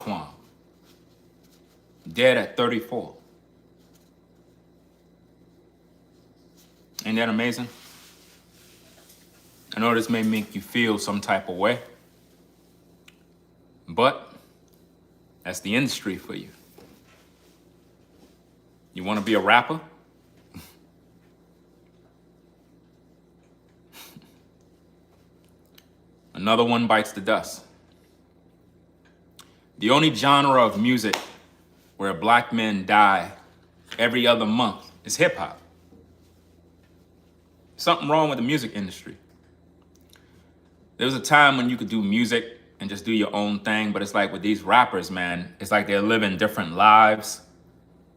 Quan, dead at 34. Ain't that amazing? I know this may make you feel some type of way, but that's the industry for you. You want to be a rapper? Another one bites the dust. The only genre of music where black men die every other month is hip hop. Something wrong with the music industry. There was a time when you could do music and just do your own thing, but it's like with these rappers, man, it's like they're living different lives.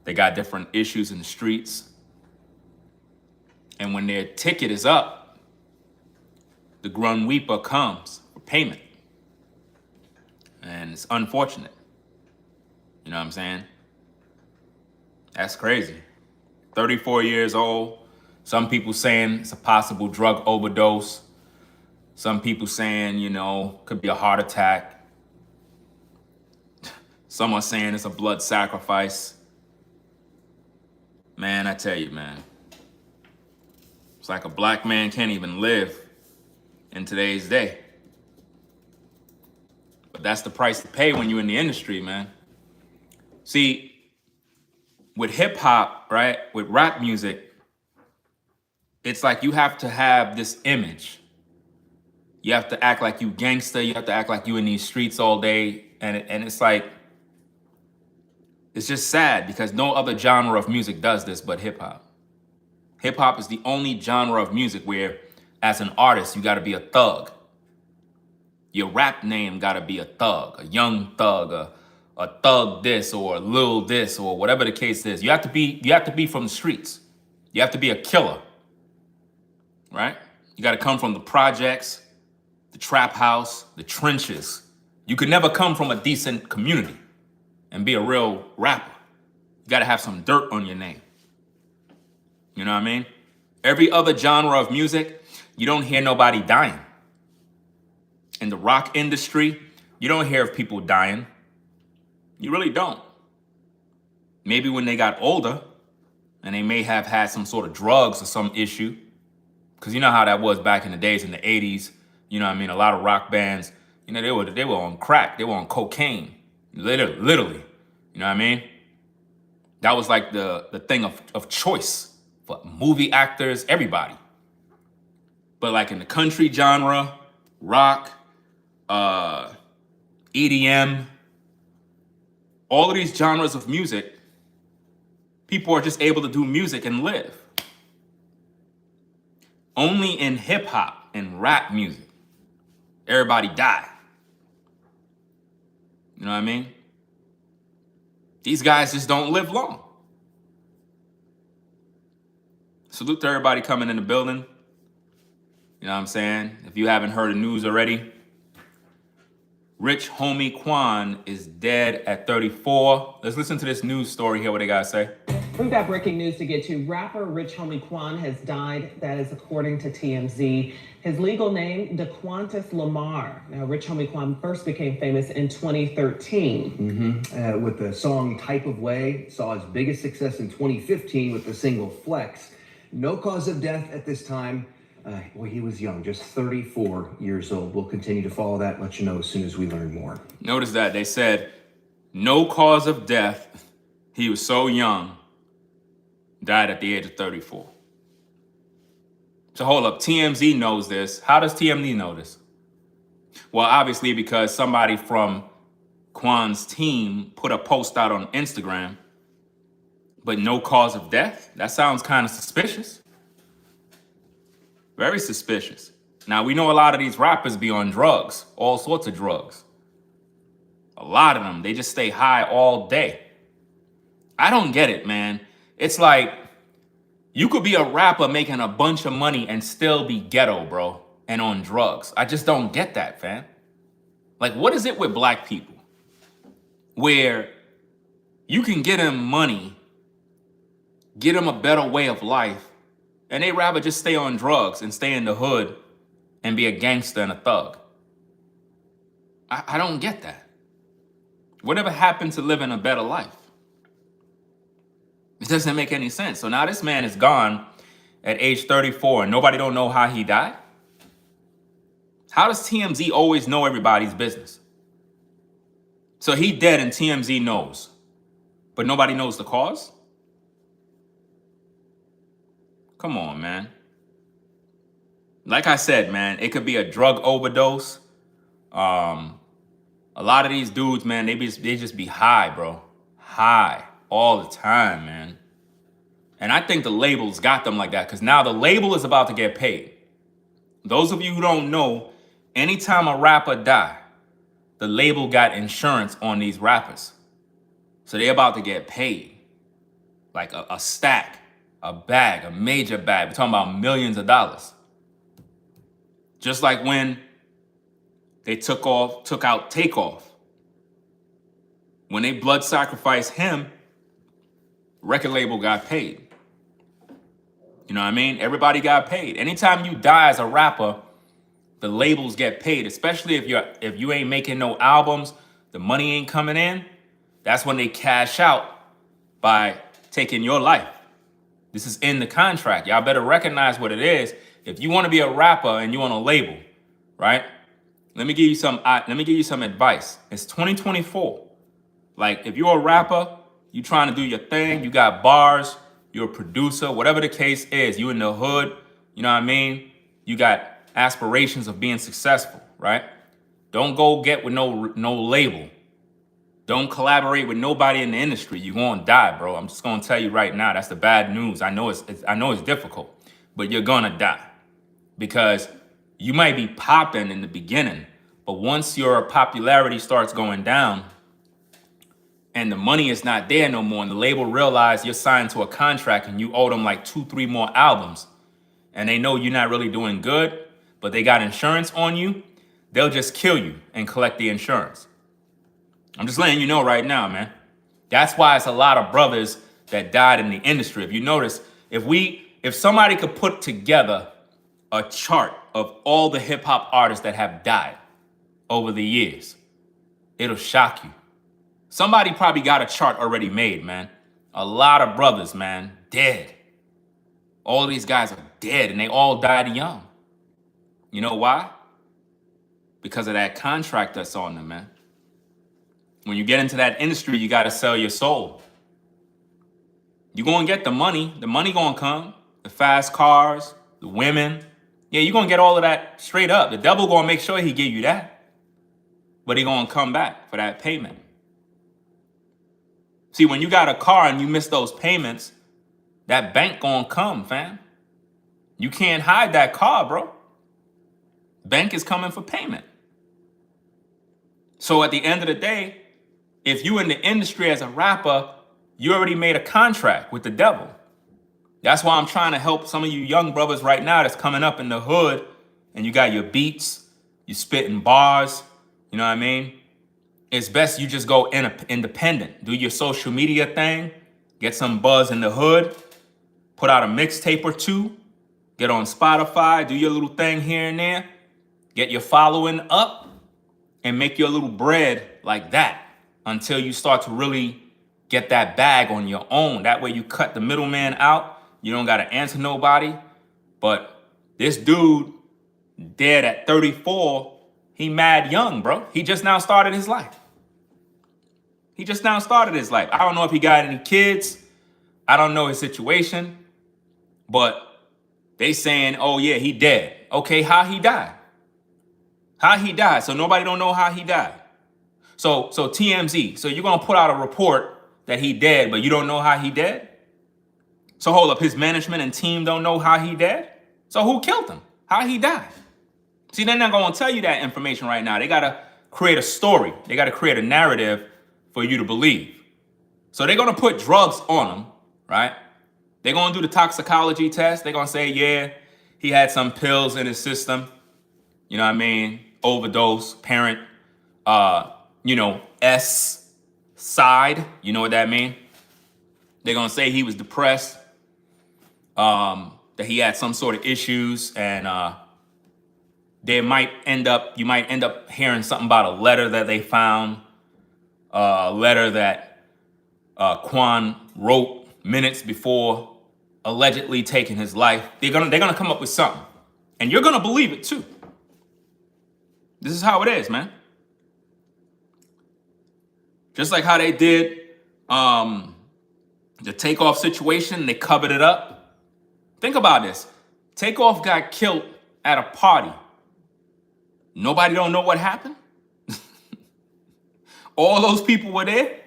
They got different issues in the streets. And when their ticket is up, the Grun Weeper comes for payment. And it's unfortunate. You know what I'm saying? That's crazy. 34 years old. Some people saying it's a possible drug overdose. Some people saying, you know, could be a heart attack. Some are saying it's a blood sacrifice. Man, I tell you, man. It's like a black man can't even live in today's day. But that's the price to pay when you're in the industry, man. See, with hip hop, right, with rap music, it's like you have to have this image. You have to act like you gangster. You have to act like you in these streets all day. And it's like, it's just sad because no other genre of music does this but hip hop. Hip hop is the only genre of music where, as an artist, you gotta be a thug. Your rap name gotta be a thug, a young thug, a thug this or a lil this or whatever the case is. You have to be from the streets. You have to be a killer, right? You gotta come from the projects, the trap house, the trenches. You could never come from a decent community and be a real rapper. You gotta have some dirt on your name. You know what I mean? Every other genre of music, you don't hear nobody dying. In the rock industry, you don't hear of people dying. You really don't. Maybe when they got older and they may have had some sort of drugs or some issue. Because you know how that was back in the days in the 80s. You know what I mean? A lot of rock bands, you know, they were on crack. They were on cocaine. Literally. You know what I mean? That was like the thing of choice for movie actors, everybody. But like in the country genre, rock, EDM, all of these genres of music, people are just able to do music and live. Only in hip hop and rap music, everybody die. You know what I mean? These guys just don't live long. Salute to everybody coming in the building. You know what I'm saying? If you haven't heard the news already, Rich Homie Quan is dead at 34. Let's listen to this news story, hear what they gotta say. We've got breaking news to get to. Rapper Rich Homie Quan has died. That is according to TMZ. His legal name, DeQuantus Lamar. Now, Rich Homie Quan first became famous in 2013. With the song Type of Way, saw his biggest success in 2015 with the single Flex. No cause of death at this time. Well, he was young, just 34 years old. We'll continue to follow that, let you know as soon as we learn more. Notice that they said, no cause of death. He was so young, died at the age of 34. So hold up, TMZ knows this. How does TMZ know this? Well, obviously because somebody from Quan's team put a post out on Instagram, but no cause of death? That sounds kind of suspicious. Very suspicious. Now, we know a lot of these rappers be on drugs, all sorts of drugs. A lot of them, they just stay high all day. I don't get it, man. It's like, you could be a rapper making a bunch of money and still be ghetto, bro, and on drugs. I just don't get that, fam. Like, what is it with black people where you can get them money, get them a better way of life, and they rather just stay on drugs and stay in the hood and be a gangster and a thug? I don't get that. Whatever happened to living a better life? It doesn't make any sense. So now this man is gone at age 34 and nobody don't know how he died. How does TMZ always know everybody's business? So he dead and TMZ knows, but nobody knows the cause? Come on, man. Like I said, man, it could be a drug overdose. A lot of these dudes, man, they just be high, bro. High all the time, man. And I think the labels got them like that because now the label is about to get paid. Those of you who don't know, anytime a rapper die, the label got insurance on these rappers. So they're about to get paid. Like a stack, a bag, a major bag. We're talking about millions of dollars. Just like when they took out Takeoff. When they blood sacrificed him, record label got paid. You know what I mean? Everybody got paid. Anytime you die as a rapper, the labels get paid, especially if you ain't making no albums, the money ain't coming in. That's when they cash out by taking your life. This is in the contract. Y'all better recognize what it is. If you want to be a rapper and you want a label, right? Let me give you some advice. It's 2024. Like if you're a rapper, you trying to do your thing, you got bars, you're a producer, whatever the case is, you in the hood, you know what I mean? You got aspirations of being successful, right? Don't go get with no label. Don't collaborate with nobody in the industry. You're gonna die, bro. I'm just gonna tell you right now. That's the bad news. I know it's difficult, but you're gonna die because you might be popping in the beginning, but once your popularity starts going down and the money is not there no more, and the label realize you're signed to a contract and you owe them like 2-3 more albums, and they know you're not really doing good, but they got insurance on you, they'll just kill you and collect the insurance. I'm just letting you know right now, man. That's why it's a lot of brothers that died in the industry. If you notice, if somebody could put together a chart of all the hip hop artists that have died over the years, it'll shock you. Somebody probably got a chart already made, man. A lot of brothers, man, dead. All these guys are dead and they all died young. You know why? Because of that contract that's on them, man. When you get into that industry, you got to sell your soul. You're going to get the money. The money going to come. The fast cars, the women. Yeah, you're going to get all of that straight up. The devil going to make sure he give you that. But he going to come back for that payment. See, when you got a car and you miss those payments, that bank going to come, fam. You can't hide that car, bro. Bank is coming for payment. So at the end of the day, if you in the industry as a rapper, you already made a contract with the devil. That's why I'm trying to help some of you young brothers right now that's coming up in the hood and you got your beats, you spitting bars, you know what I mean? It's best you just go independent. Do your social media thing, get some buzz in the hood, put out a mixtape or two, get on Spotify, do your little thing here and there, get your following up, and make your little bread like that until you start to really get that bag on your own. That way you cut the middleman out. You don't got to answer nobody. But this dude dead at 34, he mad young, bro. He just now started his life. I don't know if he got any kids. I don't know his situation. But they saying, oh yeah, he dead. Okay, how he died? So nobody don't know how he died. So TMZ, so you're going to put out a report that he dead, but you don't know how he dead? So hold up, his management and team don't know how he dead? So who killed him? How he died? See, they're not going to tell you that information right now. They got to create a story. They got to create a narrative for you to believe. So they're going to put drugs on him, right? They're going to do the toxicology test. They're going to say, yeah, he had some pills in his system. You know what I mean? Overdose Parent, S side. You know what that mean? They're going to say he was depressed, that he had some sort of issues, and you might end up hearing something about a letter that they found a letter that Quan wrote minutes before allegedly taking his life. They're gonna come up with something, and you're gonna believe it too. This is how it is, man. Just like how they did the Takeoff situation, they covered it up. Think about this. Takeoff got killed at a party. Nobody don't know what happened. All those people were there,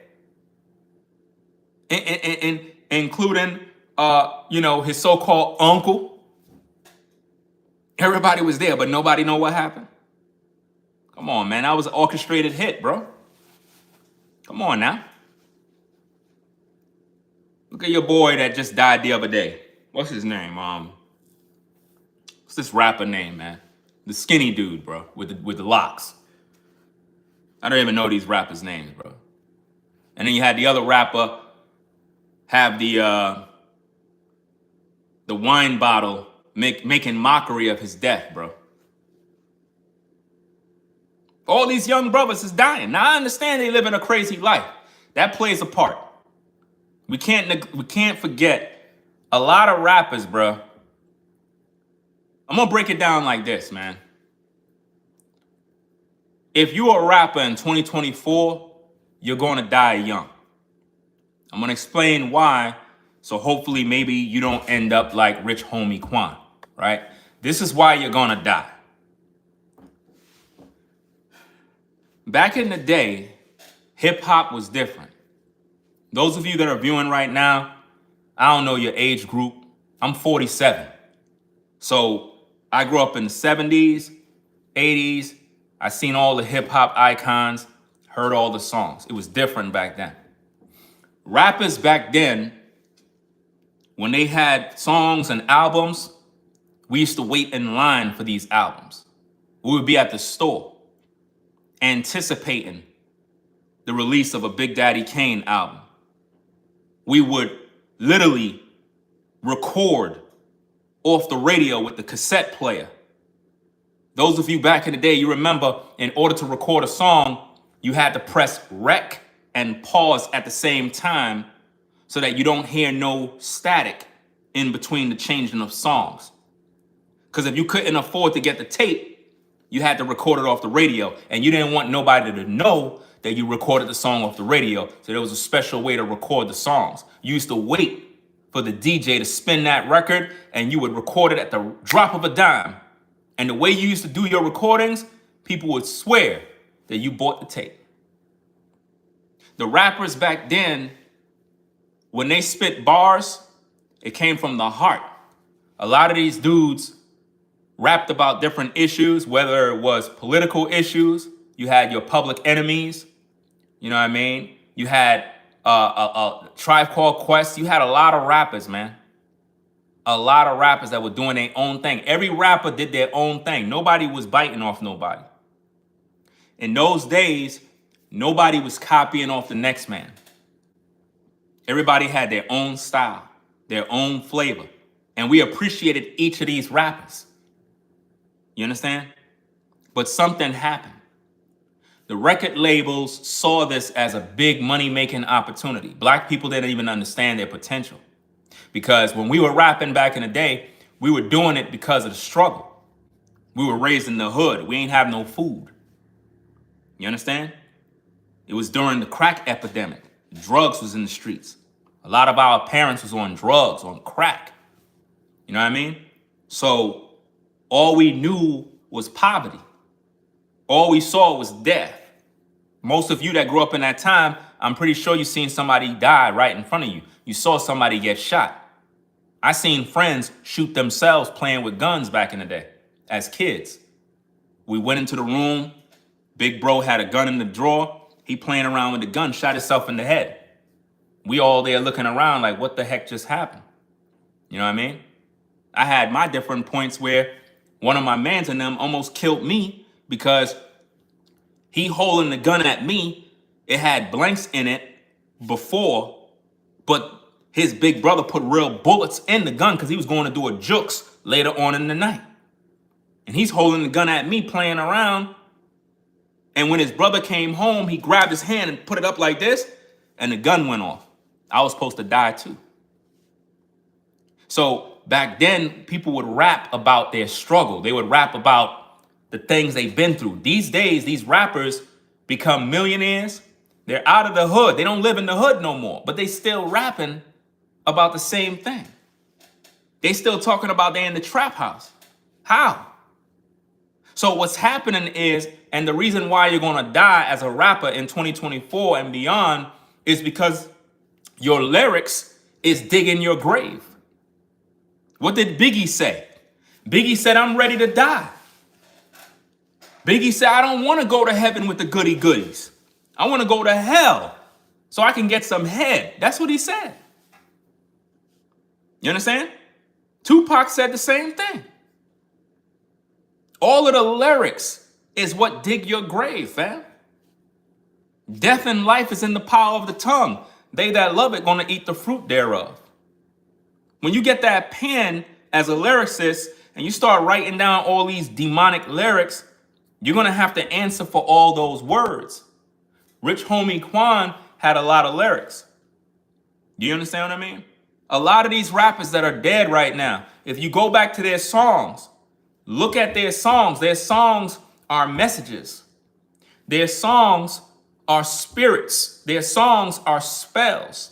including his so-called uncle. Everybody was there, but nobody know what happened. Come on, man. That was an orchestrated hit, bro. Come on now. Look at your boy that just died the other day. What's his name? What's this rapper name, man? The skinny dude, bro, with the locks. I don't even know these rappers' names, bro. And then you had the other rapper have the wine bottle making mockery of his death, bro. All these young brothers is dying. Now I understand they live in a crazy life. That plays a part. We can't forget a lot of rappers, bro. I'm gonna break it down like this, man. If you're a rapper in 2024, you're gonna die young. I'm gonna explain why, so hopefully maybe you don't end up like Rich Homie Quan, right? This is why you're gonna die. Back in the day, hip hop was different. Those of you that are viewing right now, I don't know your age group. I'm 47. So I grew up in the 70s, 80s. I seen all the hip hop icons, heard all the songs. It was different back then. Rappers back then, when they had songs and albums, we used to wait in line for these albums. We would be at the store anticipating the release of a Big Daddy Kane album. We would literally record off the radio with the cassette player. Those of you back in the day, you remember in order to record a song, you had to press rec and pause at the same time so that you don't hear no static in between the changing of songs. Because if you couldn't afford to get the tape, you had to record it off the radio, and you didn't want nobody to know that you recorded the song off the radio, so there was a special way to record the songs. You used to wait for the DJ to spin that record, and you would record it at the drop of a dime. And the way you used to do your recordings, people would swear that you bought the tape. The rappers back then, when they spit bars, it came from the heart. A lot of these dudes rapped about different issues, whether it was political issues. You had your Public Enemies, you know what I mean? You had a Tribe Called Quest. You had a lot of rappers, man. A lot of rappers that were doing their own thing. Every rapper did their own thing. Nobody was biting off nobody. In those days, nobody was copying off the next man. Everybody had their own style, their own flavor. And we appreciated each of these rappers. You understand? But something happened. The record labels saw this as a big money-making opportunity. Black people didn't even understand their potential. Because when we were rapping back in the day, we were doing it because of the struggle. We were raised in the hood. We ain't have no food. You understand? It was during the crack epidemic. Drugs was in the streets. A lot of our parents was on drugs, on crack. You know what I mean? So all we knew was poverty. All we saw was death. Most of you that grew up in that time, I'm pretty sure you seen somebody die right in front of you. You saw somebody get shot. I seen friends shoot themselves playing with guns back in the day as kids. We went into the room. Big bro had a gun in the drawer. He playing around with the gun, shot himself in the head. We all there looking around like, what the heck just happened? You know what I mean? I had my different points where one of my mans in them almost killed me because he holding the gun at me. It had blanks in it before, but his big brother put real bullets in the gun because he was going to do a jukes later on in the night. And he's holding the gun at me playing around. And when his brother came home, he grabbed his hand and put it up like this, and the gun went off. I was supposed to die too. So back then, people would rap about their struggle. They would rap about the things they've been through. These days, these rappers become millionaires. They're out of the hood. They don't live in the hood no more, but they still rapping about the same thing. They still talking about they in the trap house. How? So what's happening is, and the reason why you're gonna die as a rapper in 2024 and beyond is because your lyrics is digging your grave. What did Biggie say? Biggie said, I'm ready to die. Biggie said, I don't want to go to heaven with the goody goodies. I want to go to hell so I can get some head. That's what he said. You understand? Tupac said the same thing. All of the lyrics is what dig your grave, fam. Death and life is in the power of the tongue. They that love it gonna eat the fruit thereof. When you get that pen as a lyricist and you start writing down all these demonic lyrics, you're gonna have to answer for all those words. Rich Homie Quan had a lot of lyrics. Do you understand what I mean? A lot of these rappers that are dead right now, if you go back to their songs, look at their songs. Their songs are messages. Their songs are spirits. Their songs are spells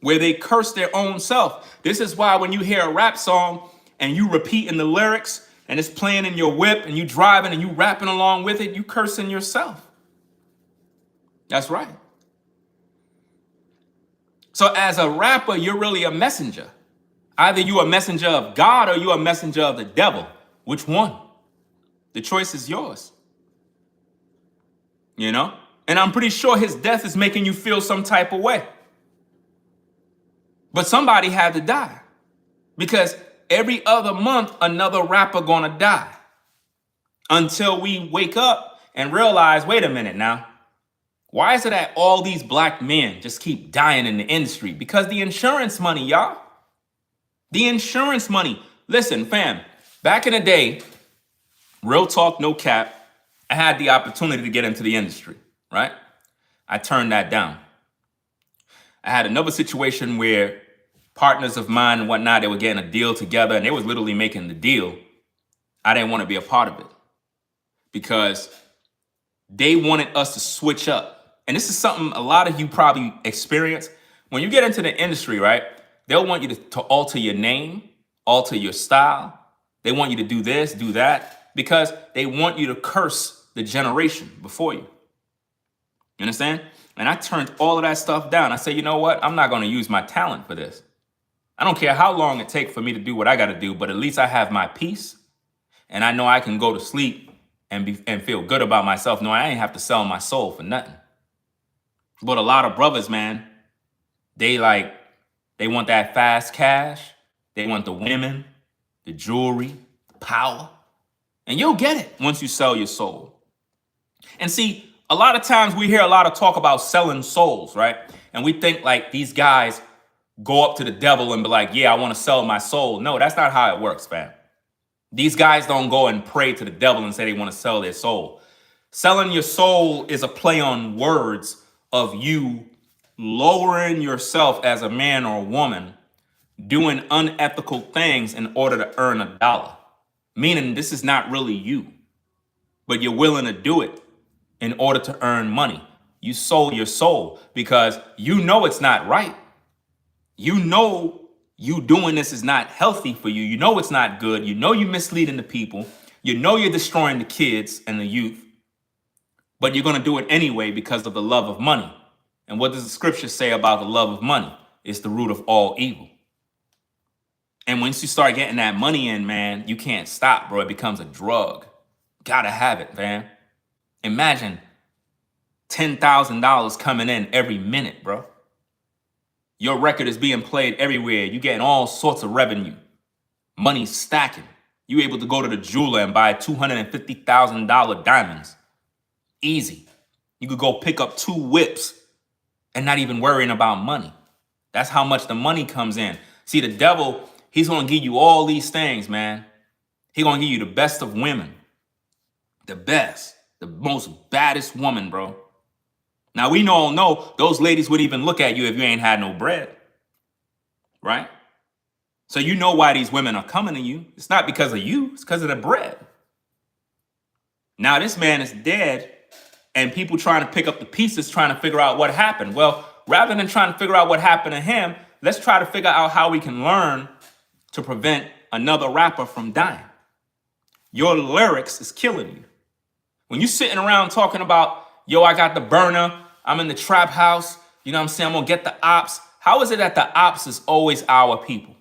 where they curse their own self. This is why when you hear a rap song and you repeating the lyrics and it's playing in your whip and you driving and you rapping along with it, you cursing yourself. That's right. So as a rapper, you're really a messenger. Either you're a messenger of God or you're a messenger of the devil. Which one? The choice is yours. You know? And I'm pretty sure his death is making you feel some type of way. But somebody had to die. Because every other month, another rapper gonna die. Until we wake up and realize, wait a minute now. Why is it that all these black men just keep dying in the industry? Because the insurance money, y'all. The insurance money. Listen, fam, back in the day, real talk, no cap, I had the opportunity to get into the industry, right? I turned that down. I had another situation where partners of mine and whatnot, they were getting a deal together and they was literally making the deal. I didn't want to be a part of it because they wanted us to switch up. And this is something a lot of you probably experience. When you get into the industry, right, they'll want you to alter your name, alter your style. They want you to do this, do that, because they want you to curse the generation before you. You understand? And I turned all of that stuff down. I said, you know what? I'm not going to use my talent for this. I don't care how long it takes for me to do what I got to do, but at least I have my peace. And I know I can go to sleep and feel good about myself, knowing I ain't have to sell my soul for nothing. But a lot of brothers, man, they want that fast cash. They want the women, the jewelry, the power. And you'll get it once you sell your soul. And see, a lot of times we hear a lot of talk about selling souls, right? And we think like these guys go up to the devil and be like, yeah, I want to sell my soul. No, that's not how it works, fam. These guys don't go and pray to the devil and say they want to sell their soul. Selling your soul is a play on words of you lowering yourself as a man or a woman, doing unethical things in order to earn $1. Meaning this is not really you, but you're willing to do it in order to earn money. You sold your soul because you know it's not right. You know you doing this is not healthy for you. You know it's not good. You know you're misleading the people. You know you're destroying the kids and the youth. But you're going to do it anyway because of the love of money. And what does the scripture say about the love of money? It's the root of all evil. And once you start getting that money in, man, you can't stop, bro. It becomes a drug. Gotta have it, man. Imagine $10,000 coming in every minute, bro. Your record is being played everywhere. You getting all sorts of revenue. Money stacking. You able to go to the jeweler and buy $250,000 diamonds. Easy. You could go pick up 2 whips and not even worrying about money. That's how much the money comes in. See, the devil, he's going to give you all these things, man. He's going to give you the best of women. The best. The most baddest woman, bro. Now, we all know those ladies would even look at you if you ain't had no bread. Right? So you know why these women are coming to you. It's not because of you. It's because of the bread. Now, this man is dead, and people trying to pick up the pieces, trying to figure out what happened. Well, rather than trying to figure out what happened to him, let's try to figure out how we can learn to prevent another rapper from dying. Your lyrics is killing you. When you're sitting around talking about, yo, I got the burner, I'm in the trap house, you know what I'm saying, I'm gonna get the ops. How is it that the ops is always our people?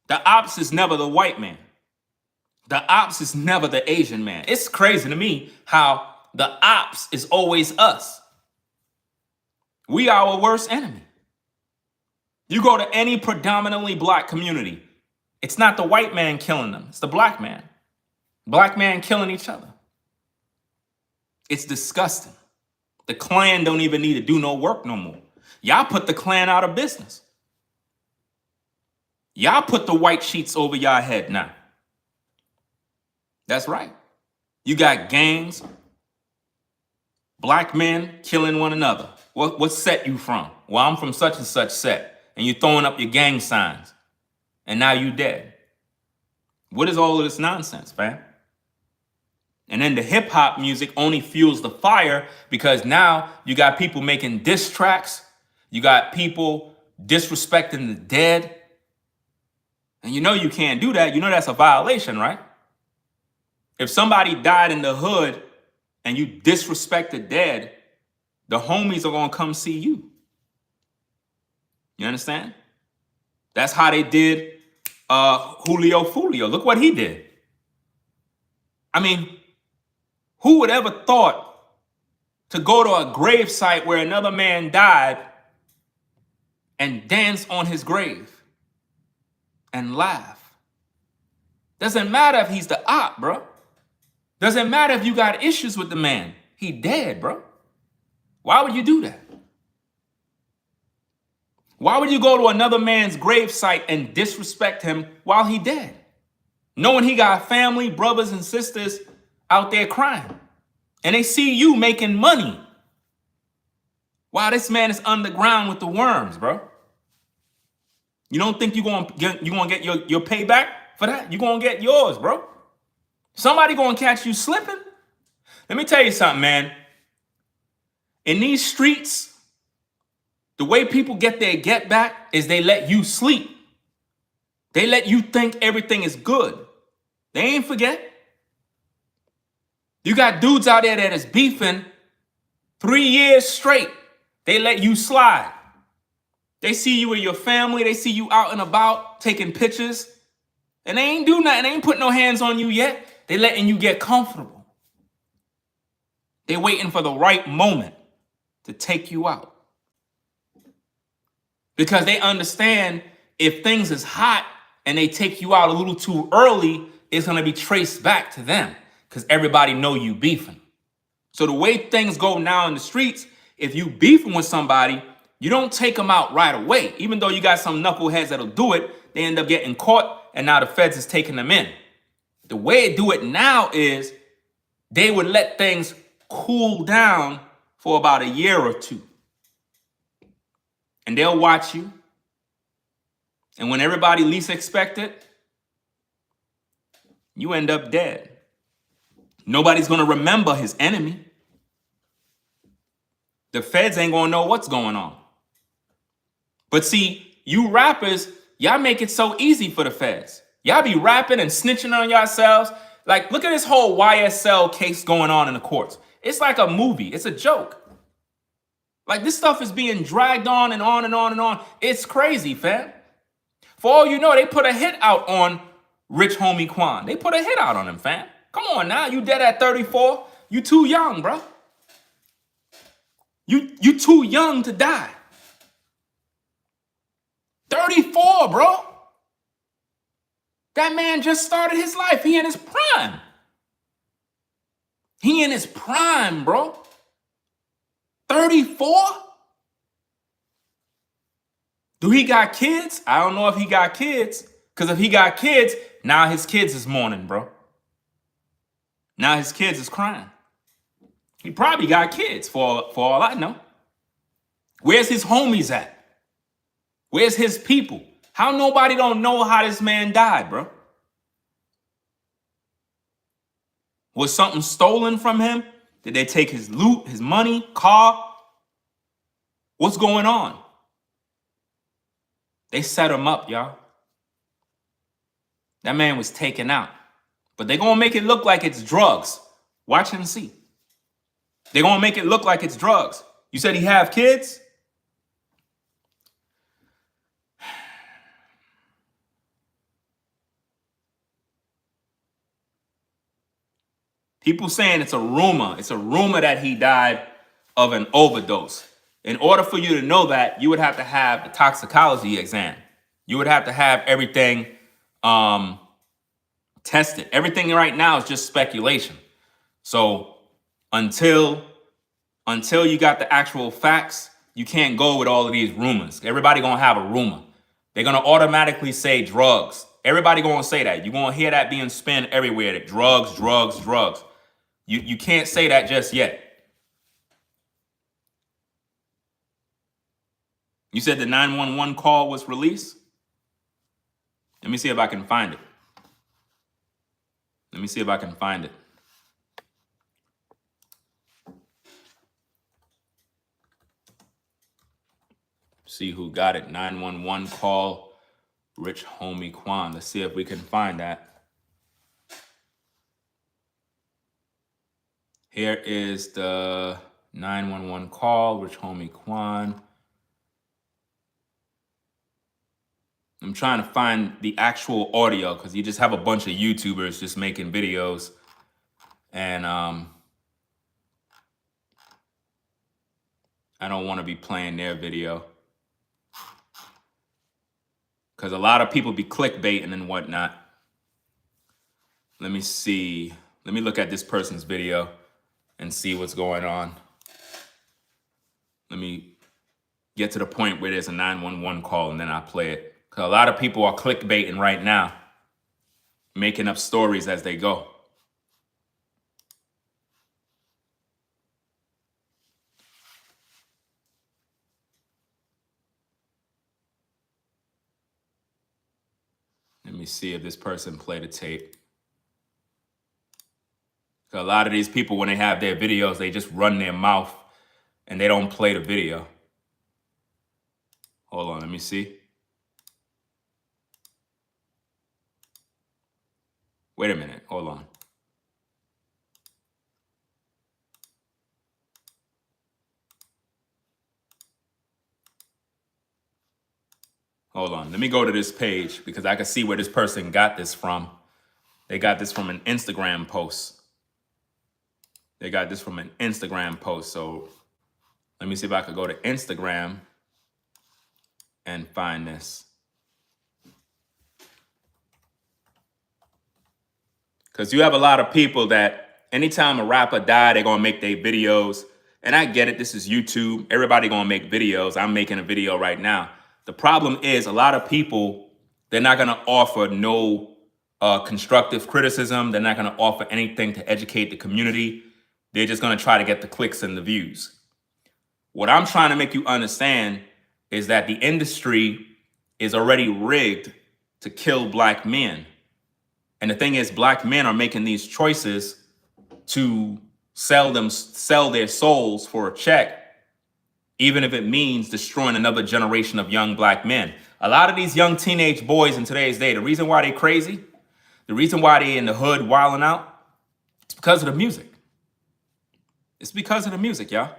The ops is never the white man. The ops is never the Asian man. It's crazy to me how the ops is always us. We are our worst enemy. You go to any predominantly black community, it's not the white man killing them, it's the black man. Black man killing each other. It's disgusting. The Klan don't even need to do no work no more. Y'all put the Klan out of business. Y'all put the white sheets over y'all head now. That's right. You got gangs, black men killing one another. What set you from? Well, I'm from such and such set. And you throwing up your gang signs. And now you dead. What is all of this nonsense, man? And then the hip hop music only fuels the fire because now you got people making diss tracks. You got people disrespecting the dead. And you know you can't do that. You know that's a violation, right? If somebody died in the hood and you disrespect the dead, the homies are going to come see you. You understand? That's how they did Julio Fulio. Look what he did. I mean, who would ever thought to go to a grave site where another man died and dance on his grave and laugh? Doesn't matter if he's the op, bro. Doesn't matter if you got issues with the man. He dead, bro. Why would you do that? Why would you go to another man's grave site and disrespect him while he dead? Knowing he got family, brothers and sisters out there crying. And they see you making money. While this man is underground with the worms, bro. You don't think you're gonna get your payback for that? You're gonna get yours, bro. Somebody gonna catch you slipping. Let me tell you something, man. In these streets, the way people get their get back is they let you sleep. They let you think everything is good. They ain't forget. You got dudes out there that is beefing 3 years straight. They let you slide. They see you with your family. They see you out and about taking pictures. And they ain't do nothing. They ain't put no hands on you yet. They letting you get comfortable. They waiting for the right moment to take you out. Because they understand if things is hot and they take you out a little too early, it's going to be traced back to them. Because everybody know you beefing. So the way things go now in the streets, if you beefing with somebody, you don't take them out right away. Even though you got some knuckleheads that'll do it, they end up getting caught, and now the feds is taking them in. The way they do it now is they would let things cool down for about a year or two. And they'll watch you. And when everybody least expect it, you end up dead. Nobody's going to remember his enemy. The feds ain't going to know what's going on. But see, you rappers, y'all make it so easy for the feds. Y'all be rapping and snitching on yourselves. Like, look at this whole YSL case going on in the courts. It's like a movie. It's a joke. Like, this stuff is being dragged on and on and on and on. It's crazy, fam. For all you know, they put a hit out on Rich Homie Quan. They put a hit out on him, fam. Come on now, you dead at 34. You too young, bro. You too young to die. 34, bro. That man just started his life. He in his prime. He in his prime, bro. 34? Do he got kids? I don't know if he got kids. Because if he got kids, now his kids is mourning, bro. Now his kids is crying. He probably got kids for all I know. Where's his homies at? Where's his people? How nobody don't know how this man died, bro? Was something stolen from him? Did they take his loot, his money, car? What's going on? They set him up, y'all. That man was taken out. But they're going to make it look like it's drugs. Watch and see. They're going to make it look like it's drugs. You said he have kids? People saying it's a rumor. It's a rumor that he died of an overdose. In order for you to know that, you would have to have a toxicology exam. You would have to have everything tested. Everything right now is just speculation. So until you got the actual facts, you can't go with all of these rumors. Everybody gonna have a rumor. They're gonna automatically say drugs. Everybody gonna say that. You're gonna hear that being spun everywhere, that drugs, drugs, drugs. You can't say that just yet. You said the 911 call was released? Let me see if I can find it. Let me see if I can find it. See who got it. 911 call, Rich Homie Quan. Let's see if we can find that. Here is the 911 call, Rich Homie Quan. I'm trying to find the actual audio because you just have a bunch of YouTubers just making videos. And I don't want to be playing their video. Because a lot of people be clickbaiting and whatnot. Let me see. Let me look at this person's video and see what's going on. Let me get to the point where there's a 911 call and then I play it. Because a lot of people are clickbaiting right now, making up stories as they go. Let me see if this person played a tape. A lot of these people, when they have their videos, they just run their mouth and they don't play the video. Hold on, let me see. Wait a minute, hold on. Hold on, let me go to this page because I can see where this person got this from. They got this from an Instagram post. They got this from an Instagram post. So let me see if I could go to Instagram and find this. Because you have a lot of people that anytime a rapper die, they're going to make their videos. And I get it. This is YouTube. Everybody going to make videos. I'm making a video right now. The problem is a lot of people, they're not going to offer no constructive criticism. They're not going to offer anything to educate the community. They're just going to try to get the clicks and the views. What I'm trying to make you understand is that the industry is already rigged to kill black men. And the thing is, black men are making these choices to sell their souls for a check, even if it means destroying another generation of young black men. A lot of these young teenage boys in today's day, the reason why they crazy, the reason why they in the hood wilding out, it's because of the music. It's because of the music, y'all.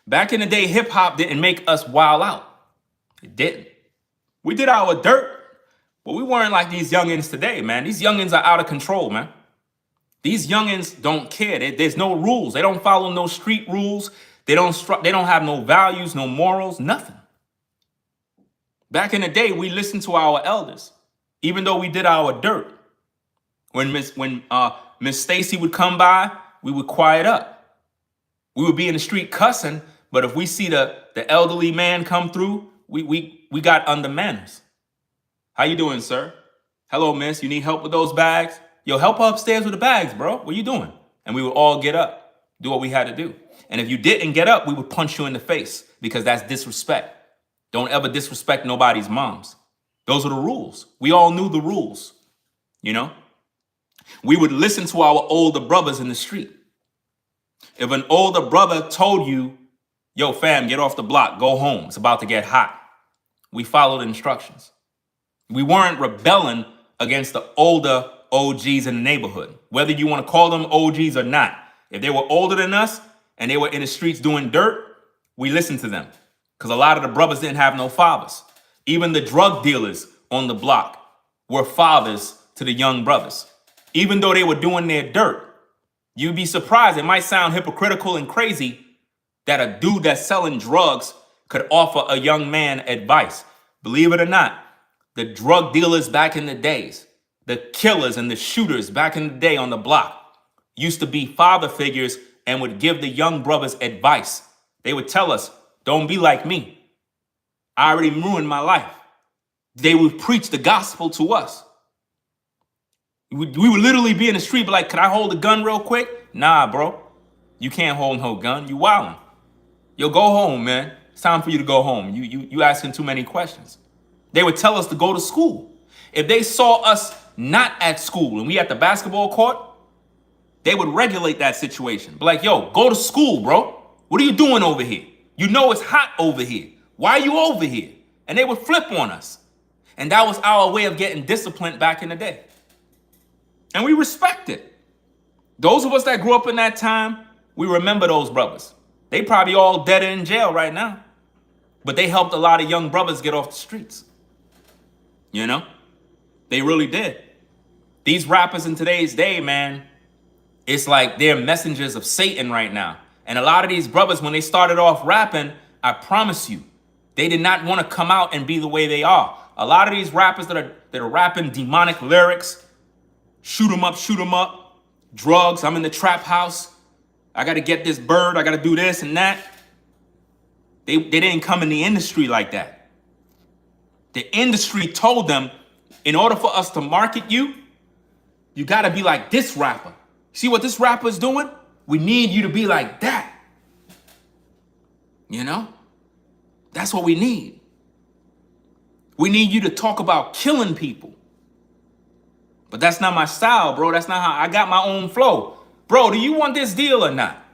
Back in the day, hip hop didn't make us wild out. It didn't. We did our dirt, but we weren't like these youngins today, man. These youngins are out of control, man. These youngins don't care. There's no rules. They don't follow no street rules. They don't have no values, no morals, nothing. Back in the day, we listened to our elders, even though we did our dirt. When Miss Stacy would come by, we would quiet up. We would be in the street cussing, but if we see the elderly man come through, we got under manners. How you doing, sir? Hello, miss. You need help with those bags? Yo, help her upstairs with the bags, bro. What you doing? And we would all get up, do what we had to do. And if you didn't get up, we would punch you in the face because that's disrespect. Don't ever disrespect nobody's moms. Those are the rules. We all knew the rules, you know? We would listen to our older brothers in the street. If an older brother told you, yo, fam, get off the block, go home, it's about to get hot, we followed instructions. We weren't rebelling against the older OGs in the neighborhood, whether you want to call them OGs or not. If they were older than us and they were in the streets doing dirt, we listened to them because a lot of the brothers didn't have no fathers. Even the drug dealers on the block were fathers to the young brothers. Even though they were doing their dirt, you'd be surprised. It might sound hypocritical and crazy that a dude that's selling drugs could offer a young man advice. Believe it or not, the drug dealers back in the days, the killers and the shooters back in the day on the block used to be father figures and would give the young brothers advice. They would tell us, don't be like me. I already ruined my life. They would preach the gospel to us. We would literally be in the street, but like, could I hold a gun real quick? Nah, bro. You can't hold no gun. You wildin'. Yo, go home, man. It's time for you to go home. You asking too many questions. They would tell us to go to school. If they saw us not at school and we at the basketball court, they would regulate that situation. Be like, yo, go to school, bro. What are you doing over here? You know it's hot over here. Why are you over here? And they would flip on us. And that was our way of getting disciplined back in the day. And we respect it. Those of us that grew up in that time, we remember those brothers. They probably all dead in jail right now. But they helped a lot of young brothers get off the streets. You know? They really did. These rappers in today's day, man, it's like they're messengers of Satan right now. And a lot of these brothers, when they started off rapping, I promise you, they did not want to come out and be the way they are. A lot of these rappers that are rapping demonic lyrics, shoot 'em up, drugs, I'm in the trap house, I got to get this bird, I got to do this and that. They didn't come in the industry like that. The industry told them, in order for us to market you, you got to be like this rapper. See what this rapper is doing? We need you to be like that. You know? That's what we need. We need you to talk about killing people. But that's not my style, bro. That's not how I got my own flow. Bro, do you want this deal or not?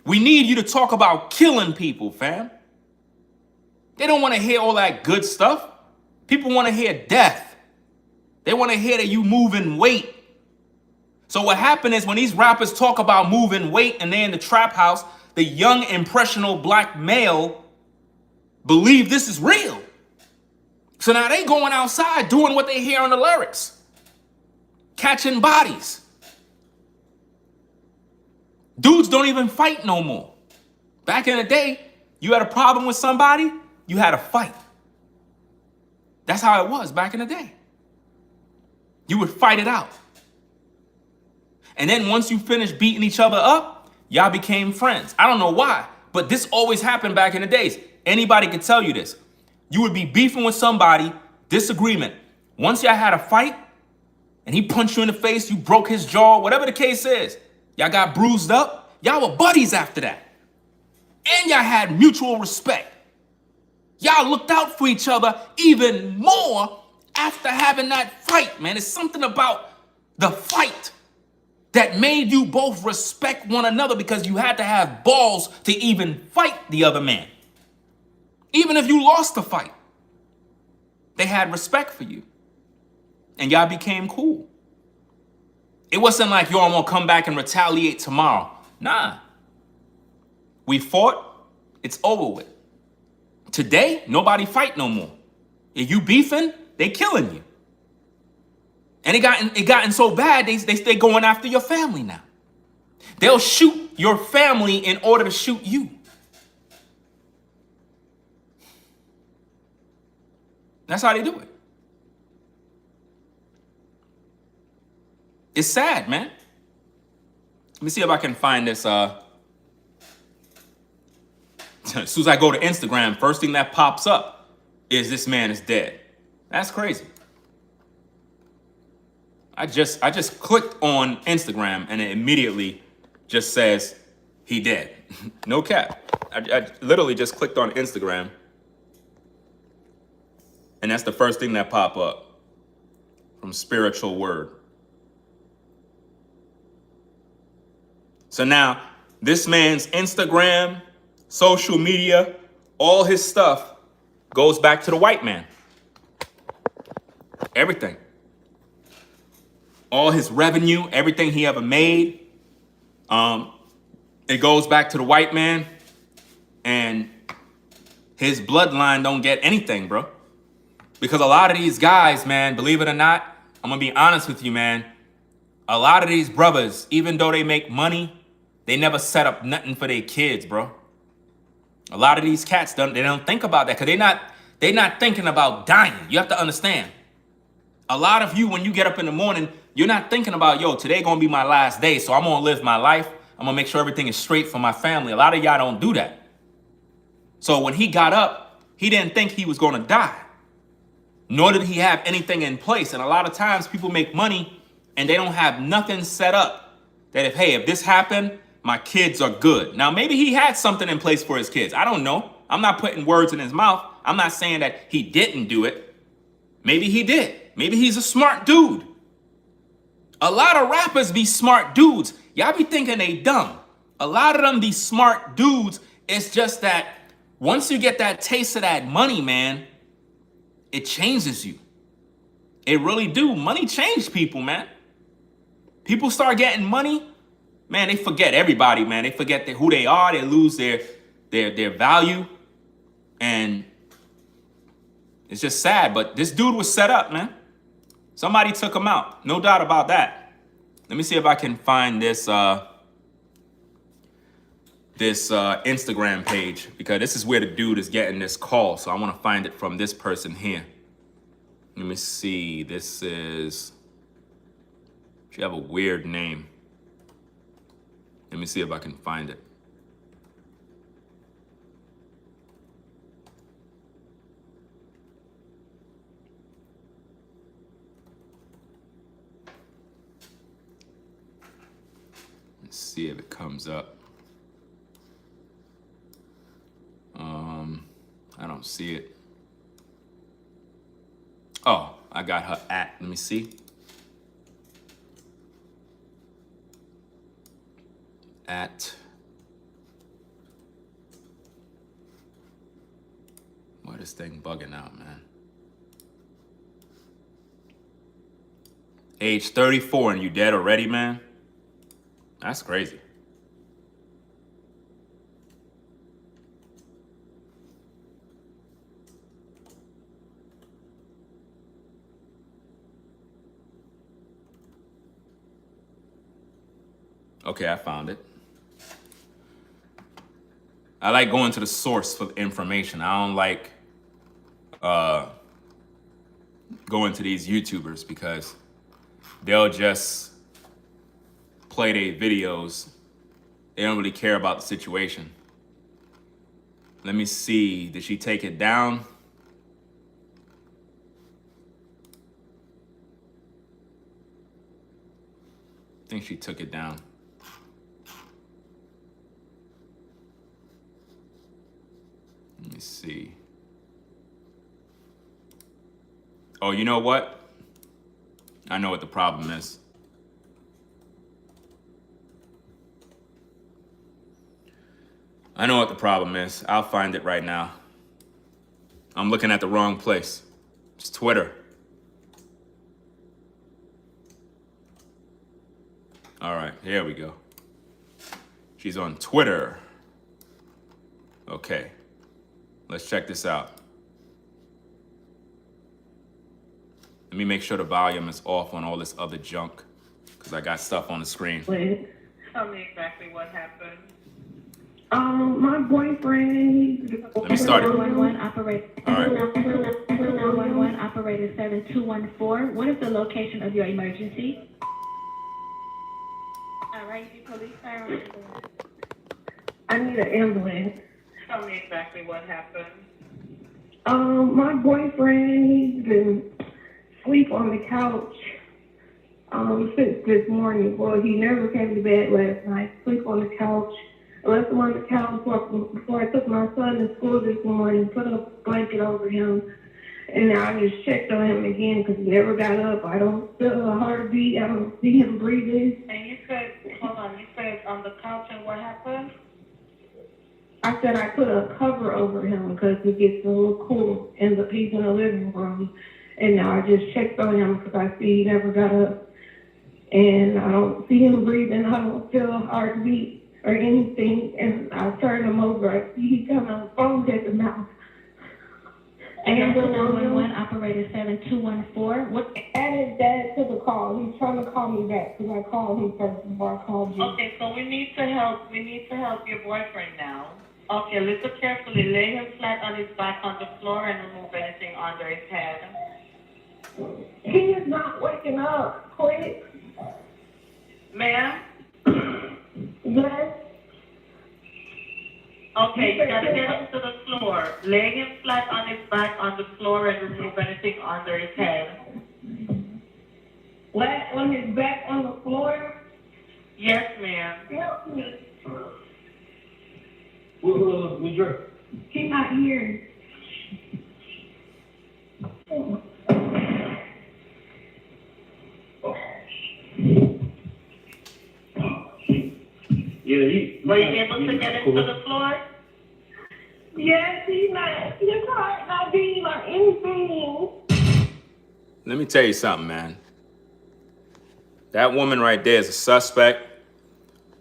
We need you to talk about killing people, fam. They don't want to hear all that good stuff. People want to hear death. They want to hear that you moving weight. So what happened is when these rappers talk about moving weight and they're in the trap house, the young impressionable black male believe this is real. So now they going outside doing what they hear on the lyrics. Catching bodies. Dudes don't even fight no more. Back in the day, you had a problem with somebody, you had a fight. That's how it was back in the day. You would fight it out. And then once you finished beating each other up, y'all became friends. I don't know why, but this always happened back in the days. Anybody could tell you this. You would be beefing with somebody, disagreement. Once y'all had a fight, and he punched you in the face, you broke his jaw, whatever the case is, y'all got bruised up, y'all were buddies after that. And y'all had mutual respect. Y'all looked out for each other even more after having that fight, man. It's something about the fight that made you both respect one another because you had to have balls to even fight the other man. Even if you lost the fight, they had respect for you. And y'all became cool. It wasn't like, yo, I'm gonna come back and retaliate tomorrow. Nah. We fought, it's over with. Today, nobody fight no more. If you beefing, they killing you. And it gotten so bad, they going after your family now. They'll shoot your family in order to shoot you. That's how they do it. It's sad, man. Let me see if I can find this. As soon as I go to Instagram, first thing that pops up is this man is dead. That's crazy. I just clicked on Instagram and it immediately just says he dead. No cap. I literally just clicked on Instagram and that's the first thing that pop up from Spiritual Word. So now this man's Instagram, social media, all his stuff goes back to the white man. Everything. All his revenue, everything he ever made, it goes back to the white man, and his bloodline don't get anything, bro. Because a lot of these guys, man, believe it or not, I'm gonna be honest with you, man. A lot of these brothers, even though they make money, they never set up nothing for their kids, bro. A lot of these cats they don't think about that because they're not thinking about dying. You have to understand. A lot of you, when you get up in the morning, you're not thinking about, yo, today gonna be my last day, so I'm gonna live my life. I'm gonna make sure everything is straight for my family. A lot of y'all don't do that. So when he got up, he didn't think he was gonna die. Nor did he have anything in place. And a lot of times people make money and they don't have nothing set up. That if this happened, my kids are good. Now, maybe he had something in place for his kids. I don't know. I'm not putting words in his mouth. I'm not saying that he didn't do it. Maybe he did. Maybe he's a smart dude. A lot of rappers be smart dudes. Y'all be thinking they dumb. A lot of them be smart dudes. It's just that once you get that taste of that money, man, it changes you. It really do. Money changed people, man. People start getting money, man, they forget everybody, man. They forget who they are. They lose their value. And it's just sad. But this dude was set up, man. Somebody took him out. No doubt about that. Let me see if I can find this Instagram page, because this is where the dude is getting this call. So I want to find it from this person here. Let me see. This is, you have a weird name. Let me see if I can find it. Let's see if it comes up. I don't see it. Oh, I got her at. Let me see. At. Why this thing bugging out, man? Age 34 and you dead already, man? That's crazy. Okay, I found it. I like going to the source for information. I don't like going to these YouTubers because they'll just play their videos. They don't really care about the situation. Let me see. Did she take it down? I think she took it down. Let me see. Oh, you know what? I know what the problem is. I know what the problem is. I'll find it right now. I'm looking at the wrong place. It's Twitter. All right, here we go. She's on Twitter. Okay. Let's check this out. Let me make sure the volume is off on all this other junk, because I got stuff on the screen. Wait, tell me exactly what happened. My boyfriend. Let me start it. 911 operator. All right. 911 operator 7214. What is the location of your emergency? All right, you police siren. I need an ambulance. Tell me exactly what happened. My boyfriend, he's been asleep on the couch since this morning. Well, he never came to bed last night. Sleep on the couch. I left him on the couch before I took my son to school this morning. Put a blanket over him. And now I just checked on him again because he never got up. I don't feel a heartbeat. I don't see him breathing. And you said, hold on, you said on the couch, and what happened? I said I put a cover over him because it gets a little cool he's in the living room. And now I just checked on him because I see he never got up. And I don't see him breathing. I don't feel a heartbeat or anything. And I turn him over. I see he coming on the phone at the mouth. And 911 operator 7214. What? Added dad to the call. He's trying to call me back because I called him first before I called you. Okay, so we need to help your boyfriend now. Okay, listen carefully. Lay him flat on his back on the floor and remove anything under his head. He is not waking up. Quick. Ma'am? Yes. Okay, you gotta get him to the floor. Lay him flat on his back on the floor and remove anything under his head. Flat on his back on the floor? Yes, ma'am. Help me. What's your? He's not here. Yeah, Were you able to get him to the floor? Yes, he's not. His heart not beating or anything. Let me tell you something, man. That woman right there is a suspect.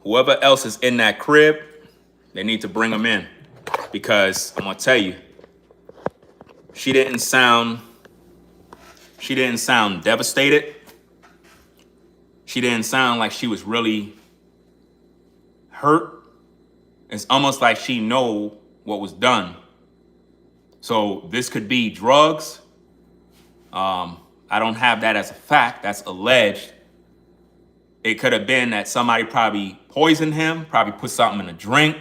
Whoever else is in that crib, they need to bring them in. Because I'm gonna tell you, she didn't sound devastated. She didn't sound like she was really hurt. It's almost like she know what was done. So this could be drugs. I don't have that as a fact. That's alleged. It could have been that somebody probably poisoned him, probably put something in a drink.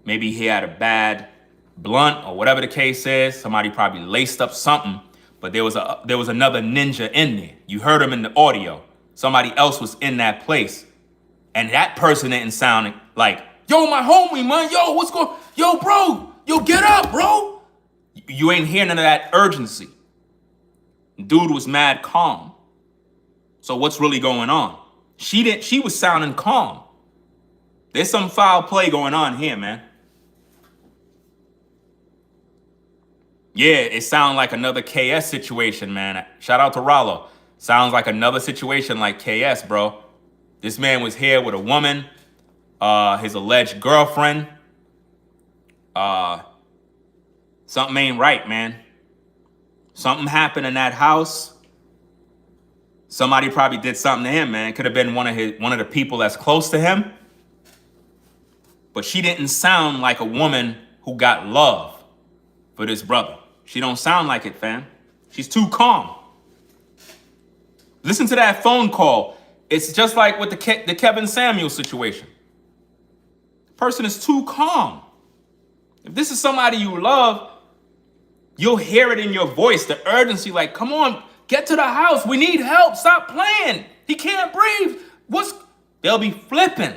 Maybe he had a bad blunt or whatever the case is. Somebody probably laced up something, but there was another ninja in there. You heard him in the audio. Somebody else was in that place. And that person didn't sound like, yo, my homie, man, yo, what's going, yo, bro, yo, get up, bro. You ain't hear none of that urgency. Dude was mad calm. So what's really going on? She was sounding calm. There's some foul play going on here, man. Yeah, it sounds like another KS situation, man. Shout out to Rollo. Sounds like another situation like KS, bro. This man was here with a woman, his alleged girlfriend. Something ain't right, man. Something happened in that house. Somebody probably did something to him, man. Could have been one of the people that's close to him. But she didn't sound like a woman who got love for this brother. She don't sound like it, fam. She's too calm. Listen to that phone call. It's just like with the Kevin Samuel situation. The person is too calm. If this is somebody you love, you'll hear it in your voice, the urgency, like, come on, get to the house. We need help. Stop playing. He can't breathe. They'll be flipping.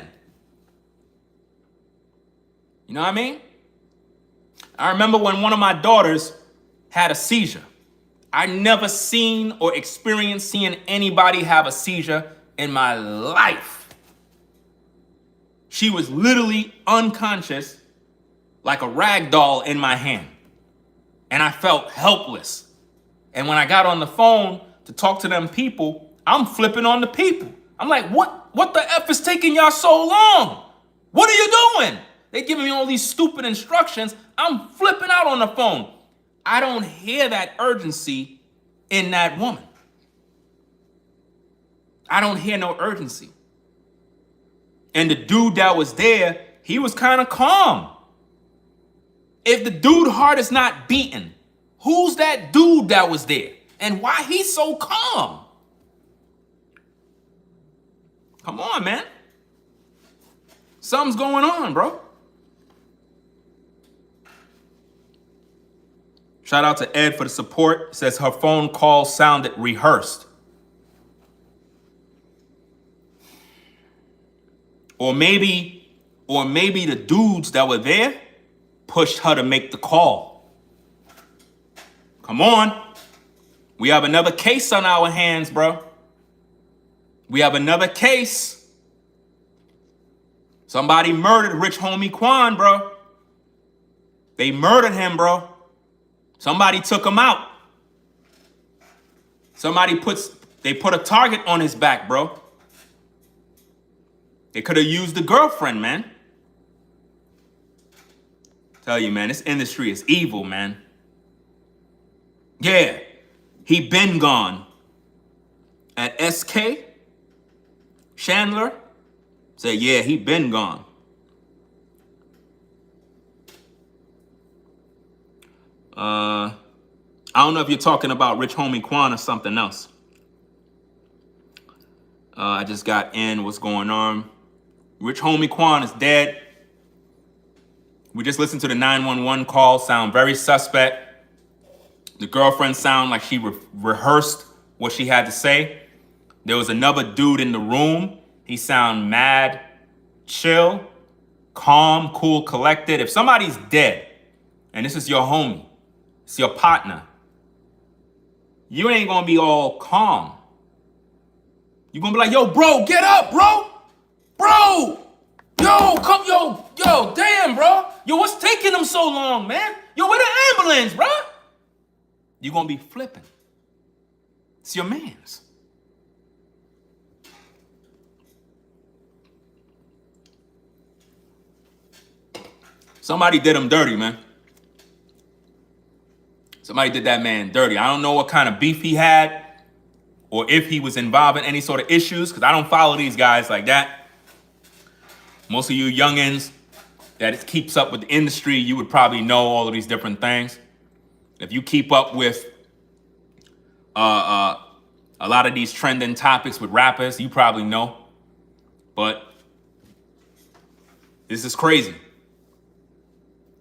You know what I mean? I remember when one of my daughters had a seizure. I never seen or experienced seeing anybody have a seizure in my life. She was literally unconscious, like a rag doll in my hand. And I felt helpless. And when I got on the phone to talk to them people, I'm flipping on the people. I'm like, what the F is taking y'all so long? What are you doing? They giving me all these stupid instructions. I'm flipping out on the phone. I don't hear that urgency in that woman. I don't hear no urgency. And the dude that was there, he was kind of calm. If the dude's heart is not beating, who's that dude that was there? And why he's so calm? Come on, man. Something's going on, bro. Shout out to Ed for the support. Says her phone call sounded rehearsed. Or maybe the dudes that were there pushed her to make the call. Come on. We have another case on our hands, bro. We have another case. Somebody murdered Rich Homie Quan, bro. They murdered him, bro. Somebody took him out. They put a target on his back, bro. They could have used the girlfriend, man. Tell you, man, this industry is evil, man. Yeah, he been gone. At SK, Chandler said, yeah, he been gone. I don't know if you're talking about Rich Homie Quan or something else. I just got in. What's going on? Rich Homie Quan is dead. We just listened to the 911 call. Sound very suspect. The girlfriend sound like she rehearsed what she had to say. There was another dude in the room. He sound mad, chill, calm, cool, collected. If somebody's dead and this is your homie, it's your partner, you ain't gonna be all calm. You're gonna be like, yo, bro, get up, bro. Bro, yo, come, yo, damn, bro. Yo, what's taking them so long, man? Yo, where the ambulance, bro? You're gonna be flipping. It's your man's. Somebody did him dirty, man. Somebody did that man dirty. I don't know what kind of beef he had or if he was involved in any sort of issues, because I don't follow these guys like that. Most of you youngins that keeps up with the industry, you would probably know all of these different things. If you keep up with a lot of these trending topics with rappers, you probably know. But this is crazy.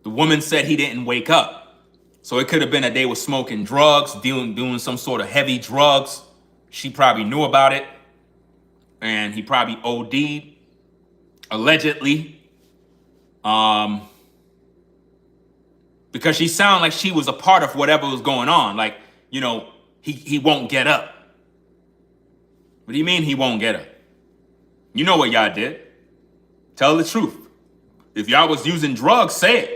The woman said he didn't wake up. So it could have been that they were smoking drugs, doing some sort of heavy drugs. She probably knew about it. And he probably OD'd, allegedly. Because she sounded like she was a part of whatever was going on. Like, you know, he won't get up. What do you mean he won't get up? You know what y'all did. Tell the truth. If y'all was using drugs, say it.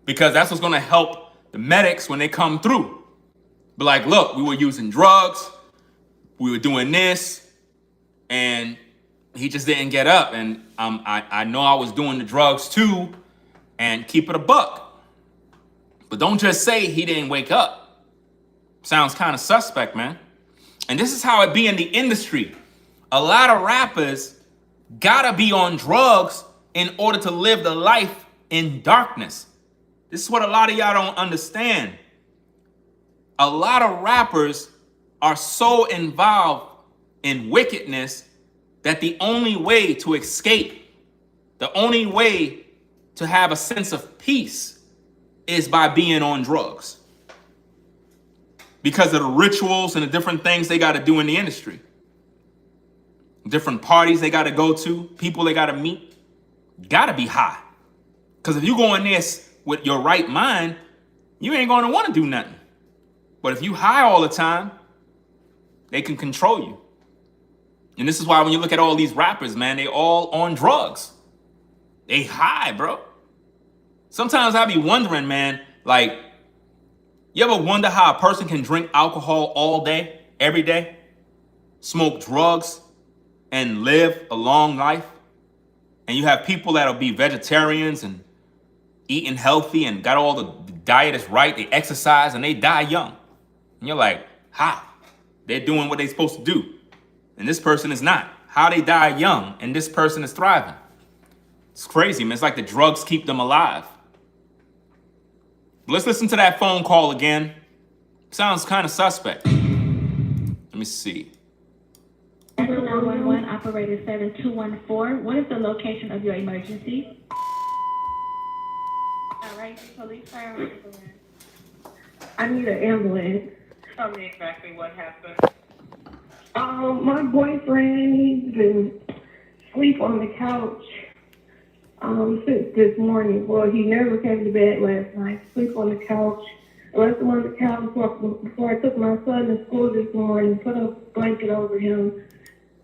Because that's what's gonna help the medics when they come through. Be like, look, we were using drugs, we were doing this, and he just didn't get up. And I know I was doing the drugs too, and keep it a buck. But don't just say he didn't wake up. Sounds kind of suspect, man. And this is how it be in the industry. A lot of rappers gotta be on drugs in order to live the life in darkness. This is what a lot of y'all don't understand. A lot of rappers are so involved in wickedness that the only way to escape, the only way to have a sense of peace is by being on drugs. Because of the rituals and the different things they got to do in the industry. Different parties they got to go to, people they got to meet. Got to be high. Because if you go in this with your right mind, you ain't going to want to do nothing. But if you high all the time, they can control you. And this is why when you look at all these rappers, man, they all on drugs. They high, bro. Sometimes I be wondering, man, like, you ever wonder how a person can drink alcohol all day, every day, smoke drugs, and live a long life? And you have people that'll be vegetarians and eating healthy and got all the diet is right, they exercise, and they die young. And you're like, how? They're doing what they're supposed to do. And this person is not. How they die young and this person is thriving? It's crazy, man. It's like the drugs keep them alive. Let's listen to that phone call again. Sounds kind of suspect. Let me see. 911, operator 7214. What is the location of your emergency? All right, police fire ambulance. I need an ambulance. Tell me exactly what happened. My boyfriend, he's been sleep on the couch since this morning. Well, he never came to bed last night. Sleep on the couch. I left him on the couch before I took my son to school this morning. Put a blanket over him.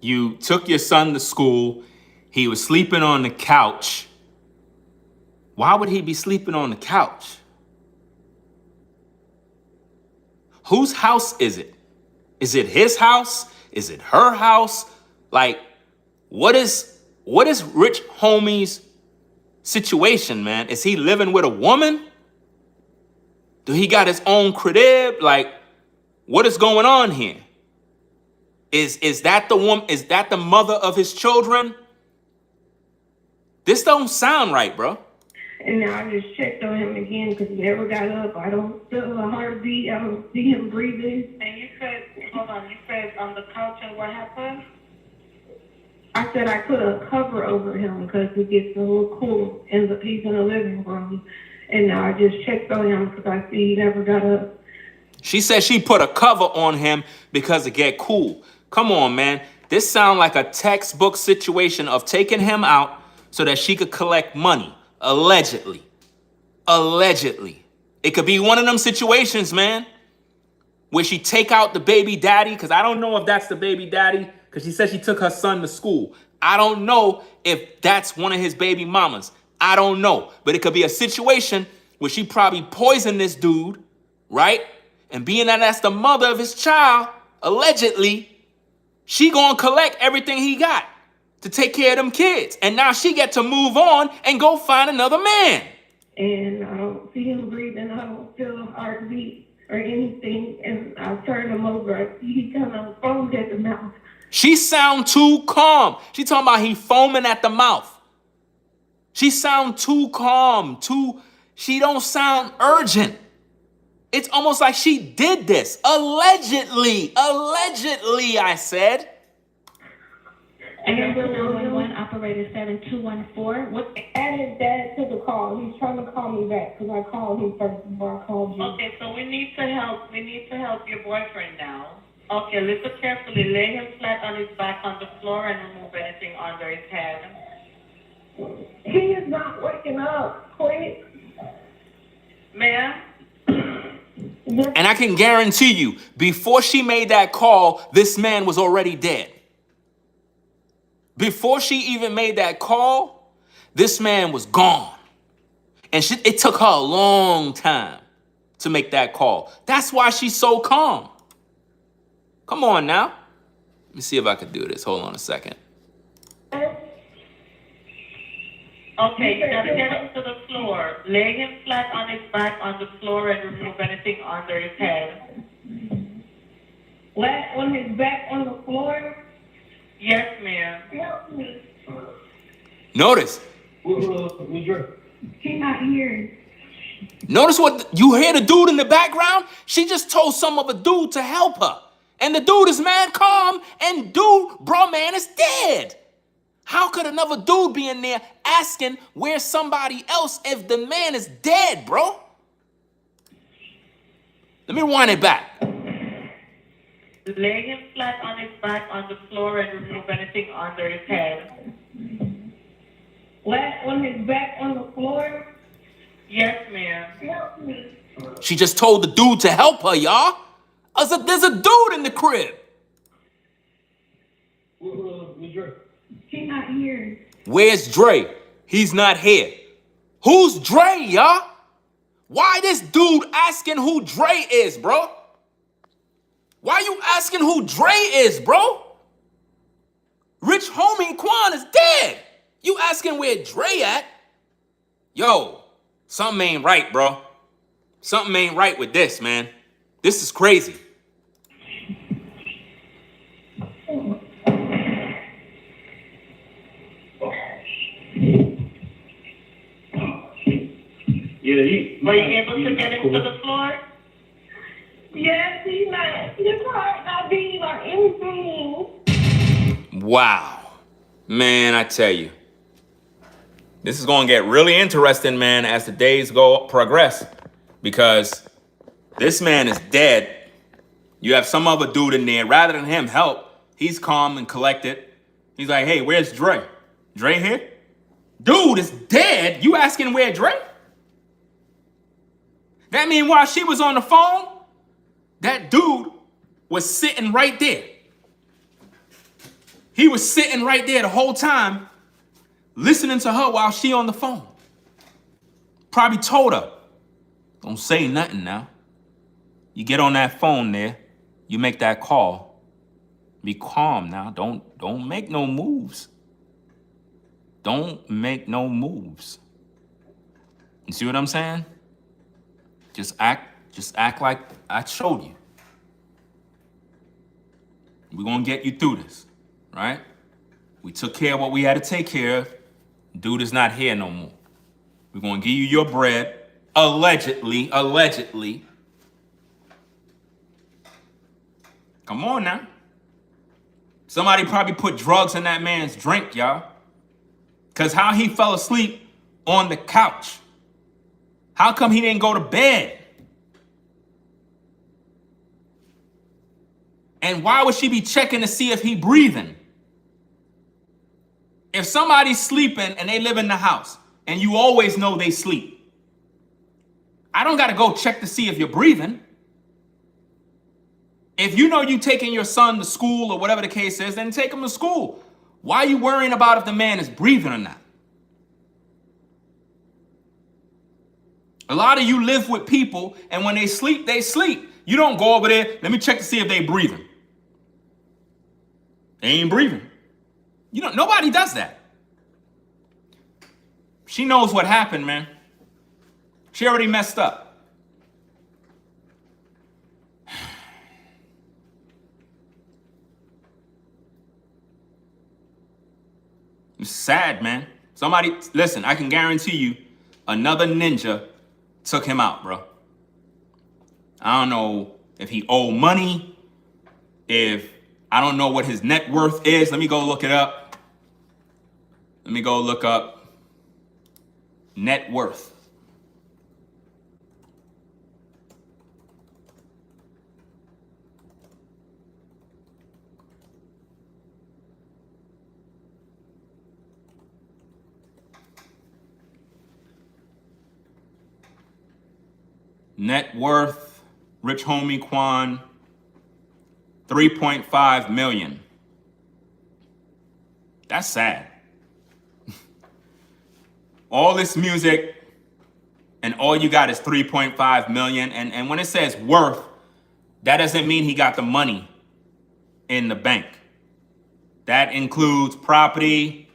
You took your son to school. He was sleeping on the couch. Why would he be sleeping on the couch? Whose house is it? Is it his house? Is it her house? Like, what is Rich Homie's situation, man? Is he living with a woman? Do he got his own crib? Like, what is going on here? Is that the woman? Is that the mother of his children? This don't sound right, bro. And now I just checked on him again because he never got up. I don't feel a heartbeat. I don't see him breathing. And you said, hold on, you said on the couch and what happened? I said I put a cover over him because it gets a little cool in he's in the living room. And now I just checked on him because I see he never got up. She said she put a cover on him because it get cool. Come on, man. This sounds like a textbook situation of taking him out so that she could collect money. Allegedly. Allegedly. It could be one of them situations, man, where she take out the baby daddy, because I don't know if that's the baby daddy, because she said she took her son to school. I don't know if that's one of his baby mamas. I don't know. But it could be a situation where she probably poisoned this dude, right? And being that that's the mother of his child, allegedly, she gonna collect everything he got to take care of them kids. And now she get to move on and go find another man. And I don't see him breathing. I don't feel a heartbeat or anything. And I turned him over. I see he kind of foamed at the mouth. She sound too calm. She talking about he foaming at the mouth. She sound too calm, she don't sound urgent. It's almost like she did this. Allegedly, I said. And 911 operator 7214. What? Add his dad to the call. He's trying to call me back because I called him first before I called you. Okay, so we need to help your boyfriend now. Okay, listen carefully. Lay him flat on his back on the floor and remove anything under his head. He is not waking up. Quick. Ma'am? And I can guarantee you, before she made that call, this man was already dead. Before she even made that call, this man was gone. And it took her a long time to make that call. That's why she's so calm. Come on now. Let me see if I can do this. Hold on a second. Okay, you gotta get him to the floor. Lay him flat on his back on the floor and remove anything under his head. Flat on his back on the floor? Yes, ma'am. Help me. Notice. He's not here. Notice what you hear the dude in the background? She just told some of a dude to help her. And the dude is mad calm, and bro man is dead. How could another dude be in there asking where's somebody else if the man is dead, bro? Let me rewind it back. Lay him flat on his back on the floor and remove anything under his head. Flat on his back on the floor? Yes, ma'am. Help me. She just told the dude to help her, y'all. There's a dude in the crib. He's not here. Where's Dre? He's not here. Who's Dre, y'all? Why this dude asking who Dre is, bro? Why you asking who Dre is, bro? Rich Homie Quan is dead. You asking where Dre at? Yo, something ain't right, bro. Something ain't right with this, man. This is crazy. Were you able to get him to the floor? Yes, he's not. His heart not beating or anything. Wow. Man, I tell you. This is going to get really interesting, man, as the days progress. Because this man is dead. You have some other dude in there. Rather than him help, he's calm and collected. He's like, hey, where's Dre? Dre here? Dude is dead. You asking where Dre? That mean while she was on the phone, that dude was sitting right there. He was sitting right there the whole time, listening to her while she on the phone. Probably told her, don't say nothing now. You get on that phone there, you make that call. Be calm now. Don't make no moves. Don't make no moves. You see what I'm saying? Just act like I showed you. We're gonna get you through this, right? We took care of what we had to take care of. Dude is not here no more. We're gonna give you your bread, allegedly. Come on now. Somebody probably put drugs in that man's drink, y'all. Cause how he fell asleep on the couch. How come he didn't go to bed? And why would she be checking to see if he breathing? If somebody's sleeping and they live in the house and you always know they sleep, I don't gotta go check to see if you're breathing. If you know you taking your son to school or whatever the case is, then take him to school. Why are you worrying about if the man is breathing or not? A lot of you live with people, and when they sleep, they sleep. You don't go over there, let me check to see if they breathing. They ain't breathing. Nobody does that. She knows what happened, man. She already messed up. It's sad, man. Somebody, listen, I can guarantee you another ninja took him out, bro. I don't know if he owed money, I don't know what his net worth is. Let me go look it up. Let me go look up net worth. Net worth, Rich Homie Quan, 3.5 million. That's sad. All this music and all you got is 3.5 million. And when it says worth, that doesn't mean he got the money in the bank. That includes property,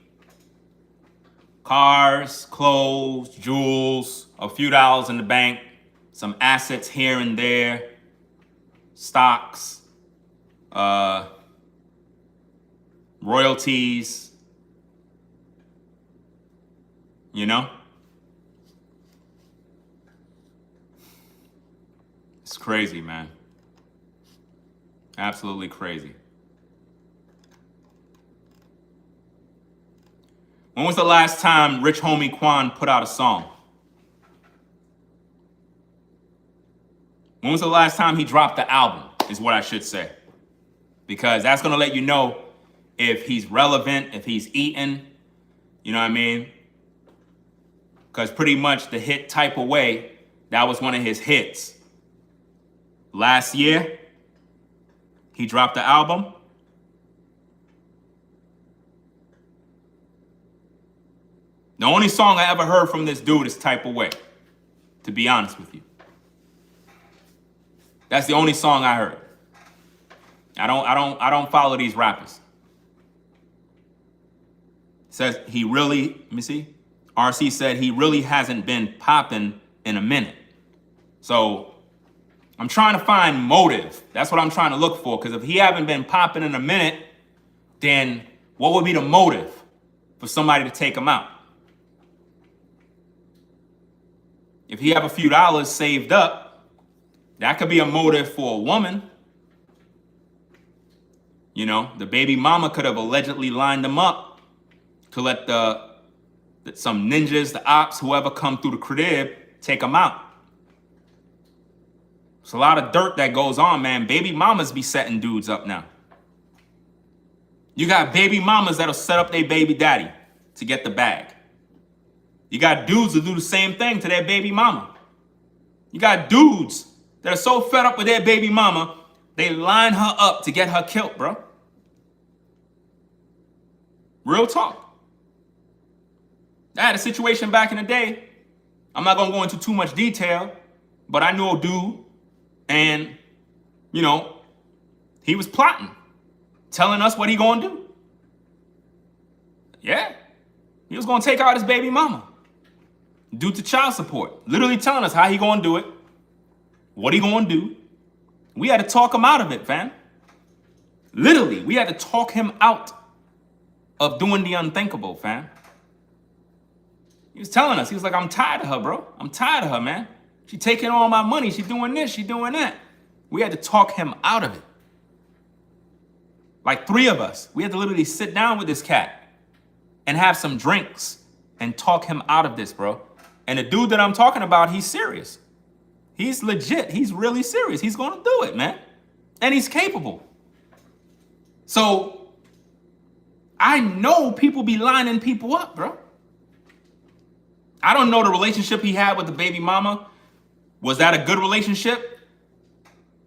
cars, clothes, jewels, a few dollars in the bank, some assets here and there, stocks, royalties, you know? It's crazy, man. Absolutely crazy. When was the last time Rich Homie Quan put out a song? When was the last time he dropped the album, is what I should say. Because that's going to let you know if he's relevant, if he's eating, you know what I mean? Because pretty much the hit Type of Way, that was one of his hits. Last year, he dropped the album. The only song I ever heard from this dude is Type of Way, to be honest with you. That's the only song I heard. I don't follow these rappers. Says he really, let me see. RC said he really hasn't been popping in a minute. So I'm trying to find motive. That's what I'm trying to look for. Because if he haven't been popping in a minute, then what would be the motive for somebody to take him out? If he have a few dollars saved up, that could be a motive for a woman. You know, the baby mama could have allegedly lined him up to let some ninjas, the ops, whoever come through the crib, take him out. It's a lot of dirt that goes on, man. Baby mamas be setting dudes up now. You got baby mamas that'll set up their baby daddy to get the bag. You got dudes that do the same thing to their baby mama. You got dudes that are so fed up with their baby mama, they line her up to get her killed, bro. Real talk. I had a situation back in the day. I'm not gonna go into too much detail, but I knew a dude, and you know, he was plotting, telling us what he gonna do. Yeah, he was gonna take out his baby mama due to child support. Literally telling us how he gonna do it, what he gonna do. We had to talk him out of it, fam. Literally, we had to talk him out of doing the unthinkable, fam. He was telling us, he was like, I'm tired of her, bro. I'm tired of her, man. She taking all my money. She doing this, she doing that. We had to talk him out of it. Like 3 of us. We had to literally sit down with this cat and have some drinks and talk him out of this, bro. And the dude that I'm talking about, he's serious. He's legit. He's really serious. He's going to do it, man. And he's capable. So I know people be lining people up, bro. I don't know the relationship he had with the baby mama. Was that a good relationship?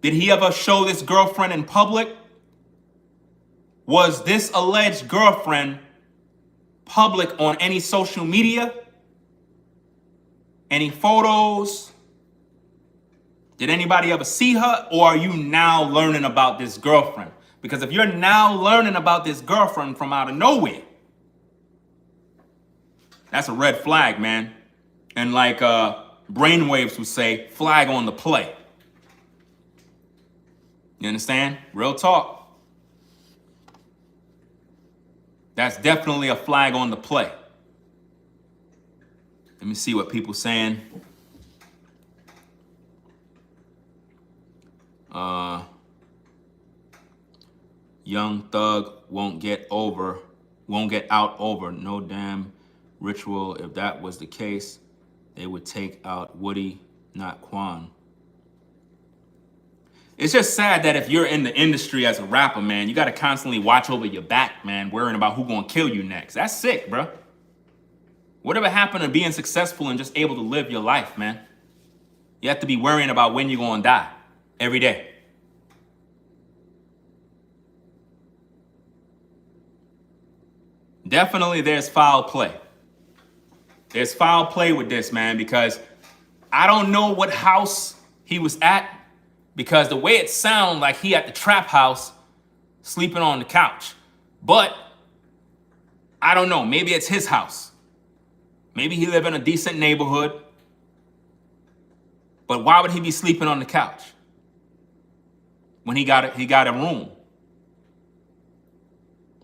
Did he ever show this girlfriend in public? Was this alleged girlfriend public on any social media? Any photos? Did anybody ever see her? Or are you now learning about this girlfriend? Because if you're now learning about this girlfriend from out of nowhere, that's a red flag, man. And like Brainwaves would say, flag on the play. You understand? Real talk. That's definitely a flag on the play. Let me see what people saying. Young Thug won't get out over no damn ritual. If that was the case, they would take out Woody, not Quan. It's just sad that if you're in the industry as a rapper, man, you got to constantly watch over your back, man, worrying about who gonna kill you next. That's sick, bro. Whatever happened to being successful and just able to live your life, man? You have to be worrying about when you're gonna die every day. Definitely there's foul play. There's foul play with this, man, because I don't know what house he was at, because the way it sounds like he at the trap house sleeping on the couch. But I don't know, maybe it's his house. Maybe he live in a decent neighborhood. But why would he be sleeping on the couch when he got a room?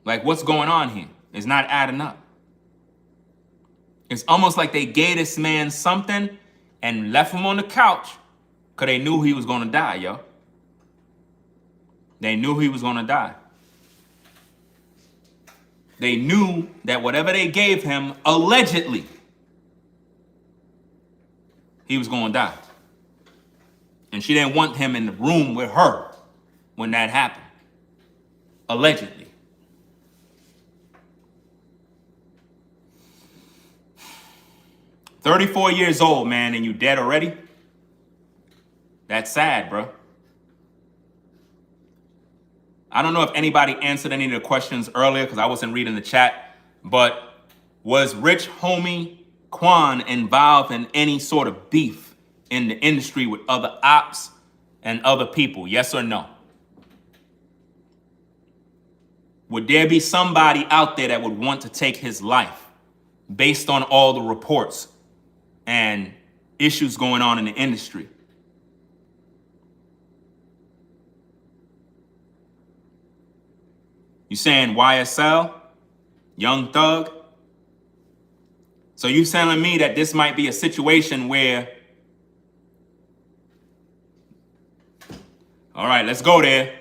Like, what's going on here? It's not adding up. It's almost like they gave this man something and left him on the couch because they knew he was going to die, yo. They knew he was going to die. They knew that whatever they gave him, allegedly, he was going to die. And she didn't want him in the room with her when that happened. Allegedly. "34 years old, man, and you dead already?" That's sad, bro. I don't know if anybody answered any of the questions earlier because I wasn't reading the chat, but was Rich Homie Quan involved in any sort of beef in the industry with other ops and other people? Yes or no? Would there be somebody out there that would want to take his life based on all the reports and issues going on in the industry? You saying YSL, Young Thug? So you telling me that this might be a situation where, all right, let's go there.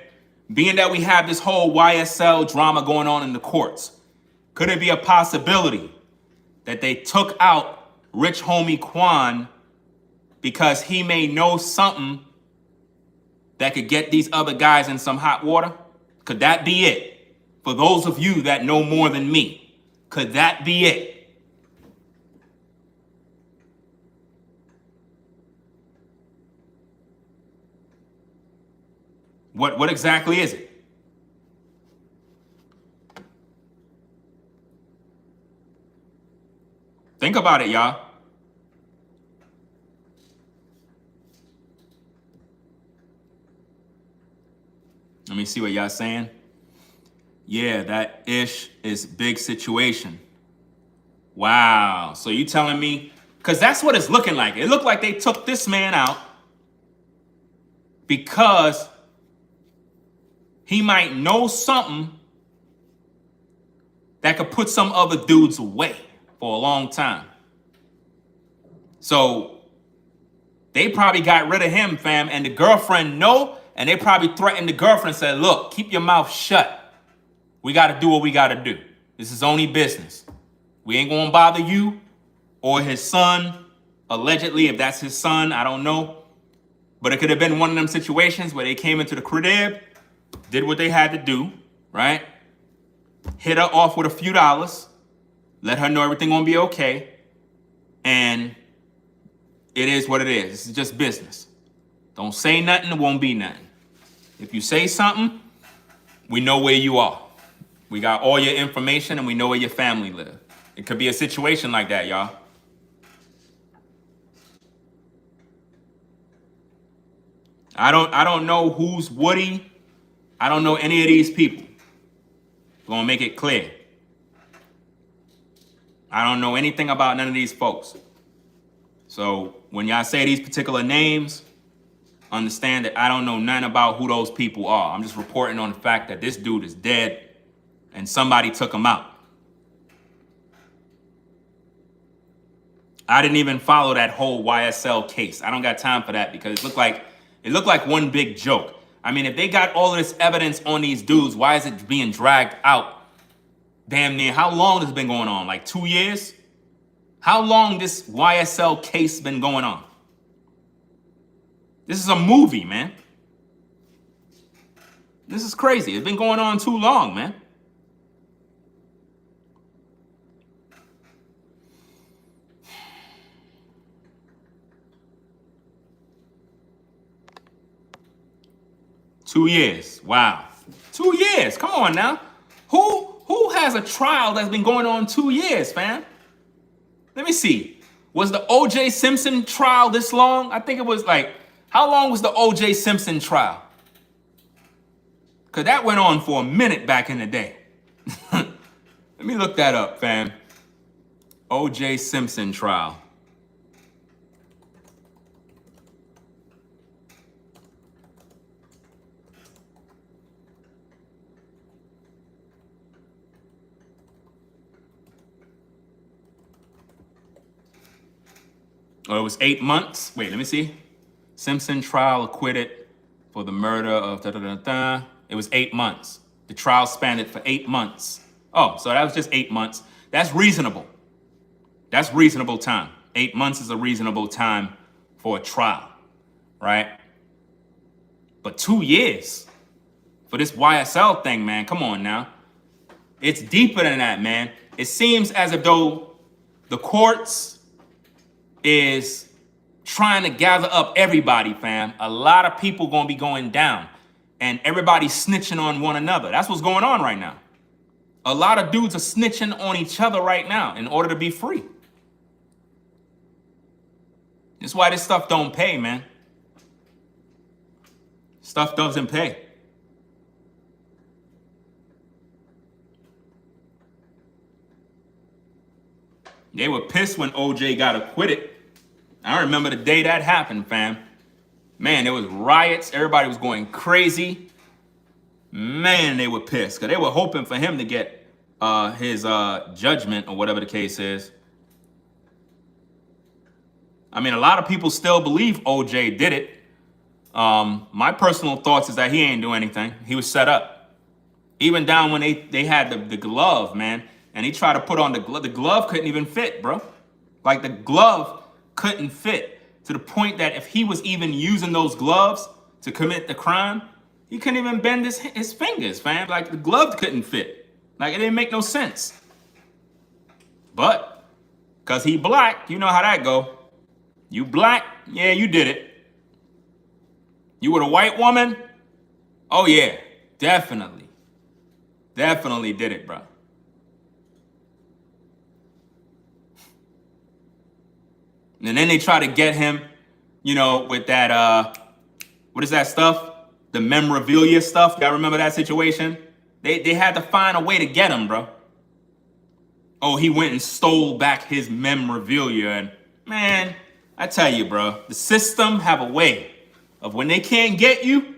Being that we have this whole YSL drama going on in the courts, could it be a possibility that they took out Rich Homie Quan because he may know something that could get these other guys in some hot water? Could that be it? For those of you that know more than me, Could that be it? What exactly is it? Think about it, y'all. Let me see what y'all saying. Yeah, that ish is big situation. Wow. So you telling me, because that's what it's looking like. It looked like they took this man out because he might know something that could put some other dudes away for a long time. So they probably got rid of him, fam, and the girlfriend know, and they probably threatened the girlfriend and said, look, keep your mouth shut. We got to do what we got to do. This is only business. We ain't going to bother you or his son, allegedly, if that's his son, I don't know. But it could have been one of them situations where they came into the crib, did what they had to do, right? Hit her off with a few dollars, let her know everything gonna be okay, and it is what it is. This is just business. Don't say nothing, it won't be nothing. If you say something, we know where you are. We got all your information and we know where your family live. It could be a situation like that, y'all. I don't know who's Woody. I don't know any of these people. I'm gonna make it clear. I don't know anything about none of these folks. So when y'all say these particular names, understand that I don't know nothing about who those people are. I'm just reporting on the fact that this dude is dead and somebody took him out. I didn't even follow that whole YSL case. I don't got time for that because it looked like one big joke. I mean, if they got all of this evidence on these dudes, why is it being dragged out? Damn near, how long has it been going on? Like 2 years? How long this YSL case been going on? This is a movie, man. This is crazy. It's been going on too long, man. Two years. Wow. 2 years. Come on now. Who has a trial that's been going on 2 years, fam? Let me see. Was the O.J. Simpson trial this long? I think it was like, how long was the O.J. Simpson trial? Because that went on for a minute back in the day. Let me look that up, fam. O.J. Simpson trial. Oh, it was 8 months. Wait, let me see. Simpson trial acquitted for the murder of da-da-da-da. It was 8 months. The trial spanned for 8 months. Oh, so that was just 8 months. That's reasonable. That's reasonable time. 8 months is a reasonable time for a trial, right? But 2 years for this YSL thing, man. Come on now. It's deeper than that, man. It seems as if though the courts is trying to gather up everybody, fam. A lot of people gonna be going down and everybody's snitching on one another. That's what's going on right now. A lot of dudes are snitching on each other right now in order to be free. That's why this stuff don't pay, man. Stuff doesn't pay. They were pissed when OJ got acquitted. I remember the day that happened, fam. Man, there was riots. Everybody was going crazy. Man, they were pissed because they were hoping for him to get his judgment or whatever the case is. I mean, a lot of people still believe OJ did it. My personal thoughts is that he ain't do anything. He was set up. Even down when they had the glove, man, and he tried to put on the glove couldn't even fit, bro. Like the glove couldn't fit to the point that if he was even using those gloves to commit the crime, he couldn't even bend his fingers, fam. Like the glove couldn't fit. Like it didn't make no sense. But because he black, you know how that go. You black, yeah, you did it. You were a white woman? Oh yeah, definitely. Definitely did it, bro. And then they try to get him, you know, with that, what is that stuff? The memorabilia stuff. Y'all remember that situation? They had to find a way to get him, bro. Oh, he went and stole back his memorabilia. And man, I tell you, bro, the system have a way of when they can't get you,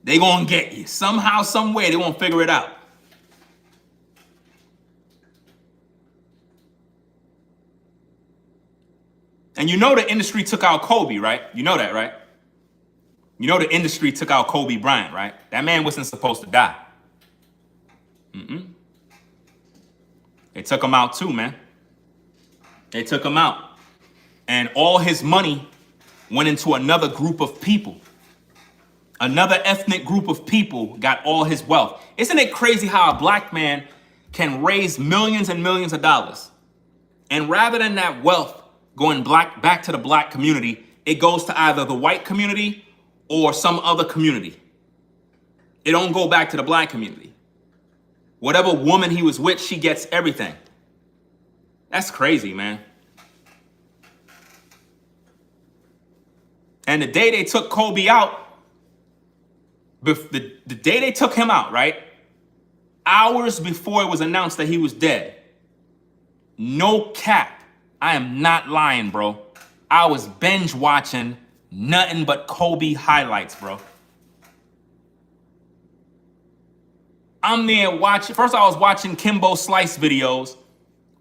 they gonna get you. Somehow, some way, they won't figure it out. And you know the industry took out Kobe, right? You know that, right? You know the industry took out Kobe Bryant, right? That man wasn't supposed to die. They took him out too, man. They took him out. And all his money went into another group of people. Another ethnic group of people got all his wealth. Isn't it crazy how a black man can raise millions and millions of dollars? And rather than that wealth going back to the black community, it goes to either the white community or some other community. It don't go back to the black community. Whatever woman he was with, she gets everything. That's crazy, man. And the day they took Kobe out, the day they took him out, right? Hours before it was announced that he was dead. No cap. I am not lying, bro. I was binge watching nothing but Kobe highlights, bro. I'm there watching. First, I was watching Kimbo Slice videos,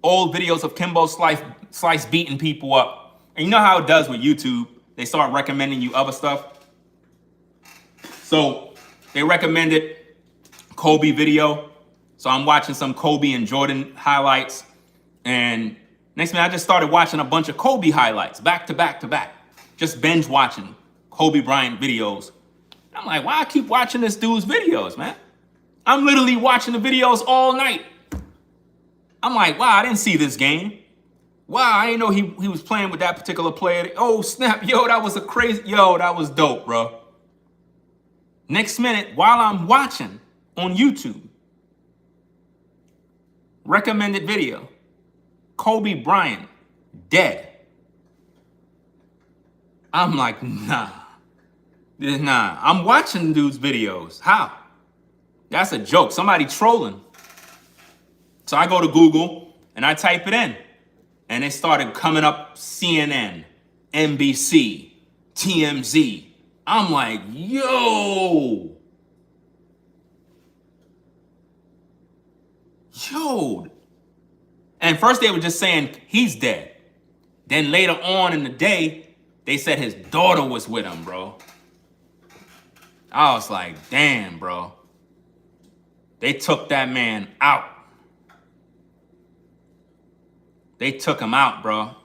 old videos of Kimbo Slice beating people up. And you know how it does with YouTube. They start recommending you other stuff. So they recommended Kobe video. So I'm watching some Kobe and Jordan highlights. And next minute, I just started watching a bunch of Kobe highlights back to back to back. Just binge watching Kobe Bryant videos. I'm like, why I keep watching this dude's videos, man? I'm literally watching the videos all night. I'm like, wow, I didn't see this game. Wow, I didn't know he was playing with that particular player. Oh, snap. Yo, that was that was dope, bro. Next minute, while I'm watching on YouTube, recommended video, Kobe Bryant dead. I'm like, nah. I'm watching dude's videos. How? That's a joke. Somebody trolling. So I go to Google and I type it in. And it started coming up CNN, NBC, TMZ. I'm like, yo. And first they were just saying he's dead. Then later on in the day, they said his daughter was with him, bro. I was like, damn, bro. They took that man out. They took him out, bro.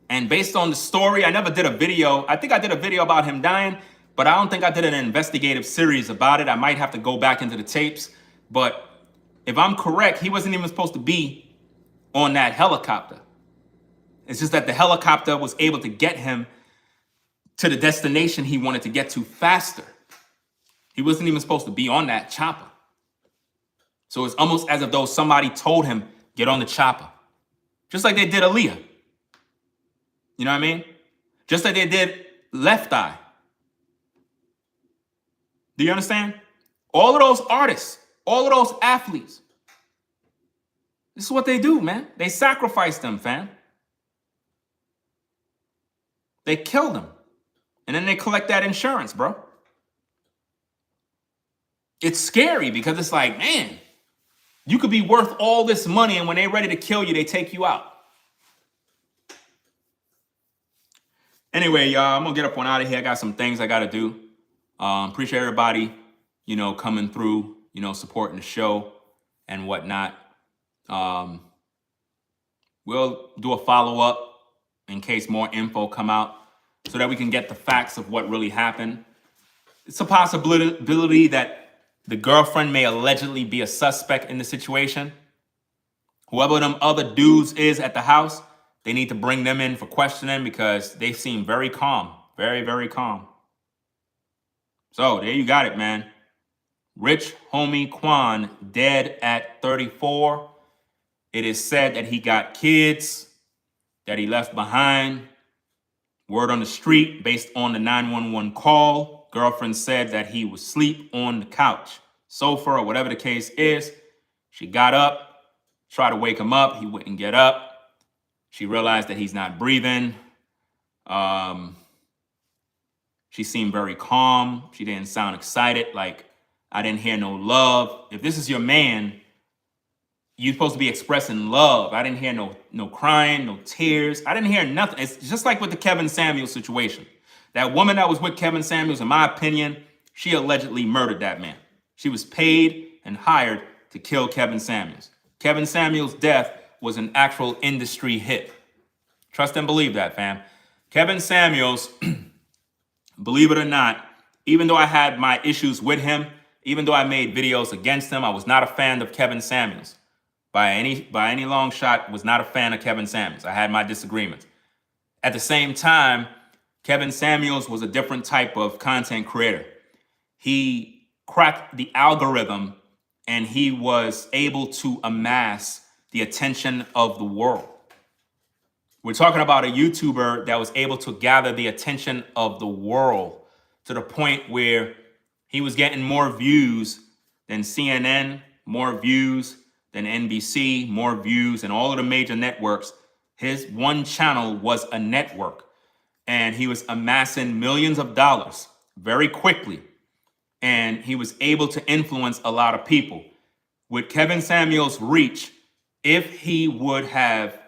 And based on the story, I never did a video. I think I did a video about him dying, but I don't think I did an investigative series about it. I might have to go back into the tapes. But if I'm correct, he wasn't even supposed to be on that helicopter. It's just that the helicopter was able to get him to the destination he wanted to get to faster. He wasn't even supposed to be on that chopper. So it's almost as if though somebody told him, get on the chopper. Just like they did Aaliyah. You know what I mean? Just like they did Left Eye. Do you understand? All of those artists, all of those athletes, this is what they do, man. They sacrifice them, fam. They kill them. And then they collect that insurance, bro. It's scary because it's like, man, you could be worth all this money, and when they're ready to kill you, they take you out. Anyway, y'all, I'm going to get up on out of here. I got some things I got to do. Appreciate everybody, coming through, supporting the show and whatnot. We'll do a follow-up in case more info come out so that we can get the facts of what really happened. It's a possibility that the girlfriend may allegedly be a suspect in the situation. Whoever them other dudes is at the house, they need to bring them in for questioning because they seem very calm. Very, very calm. So there you got it, man. Rich Homie Quan dead at 34. It is said that he got kids that he left behind. Word on the street, based on the 911 call, girlfriend said that he was asleep on the couch, sofa, or whatever the case is. She got up, tried to wake him up. He wouldn't get up. She realized that he's not breathing. She seemed very calm. She didn't sound excited. Like, I didn't hear no love. If this is your man, you're supposed to be expressing love. I didn't hear no crying, no tears. I didn't hear nothing. It's just like with the Kevin Samuels situation. That woman that was with Kevin Samuels, in my opinion, she allegedly murdered that man. She was paid and hired to kill Kevin Samuels. Kevin Samuels' death was an actual industry hit. Trust and believe that, fam. Kevin Samuels, believe it or not, even though I had my issues with him, even though I made videos against him, I was not a fan of Kevin Samuels. By any long shot, was not a fan of Kevin Samuels. I had my disagreements. At the same time, Kevin Samuels was a different type of content creator. He cracked the algorithm and he was able to amass the attention of the world. We're talking about a YouTuber that was able to gather the attention of the world to the point where he was getting more views than CNN, more views than NBC, more views than all of the major networks. His one channel was a network, and he was amassing millions of dollars very quickly, and he was able to influence a lot of people. With Kevin Samuels' reach, if he would have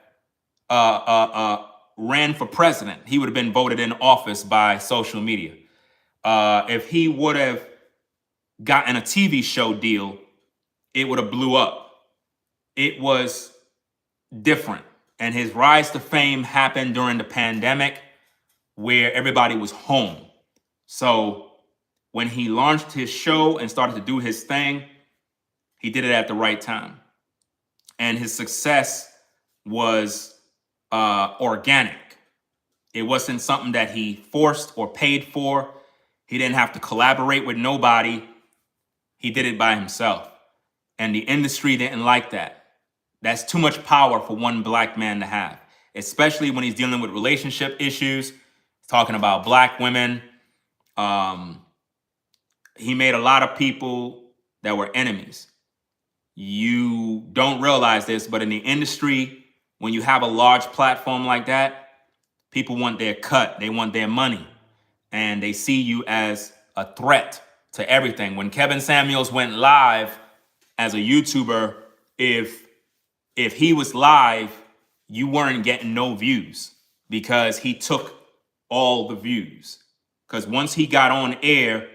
ran for president, he would have been voted in office by social media. If he would have gotten a TV show deal, it would have blew up. It was different. And his rise to fame happened during the pandemic where everybody was home. So when he launched his show and started to do his thing, he did it at the right time. And his success was organic. It wasn't something that he forced or paid for. He didn't have to collaborate with nobody. He did it by himself. And the industry didn't like that. That's too much power for one black man to have, especially when he's dealing with relationship issues, talking about black women. He made a lot of people that were enemies. You don't realize this, but in the industry, when you have a large platform like that, people want their cut. They want their money. And they see you as a threat to everything. When Kevin Samuels went live as a YouTuber, if he was live, you weren't getting no views because he took all the views. Because once he got on air,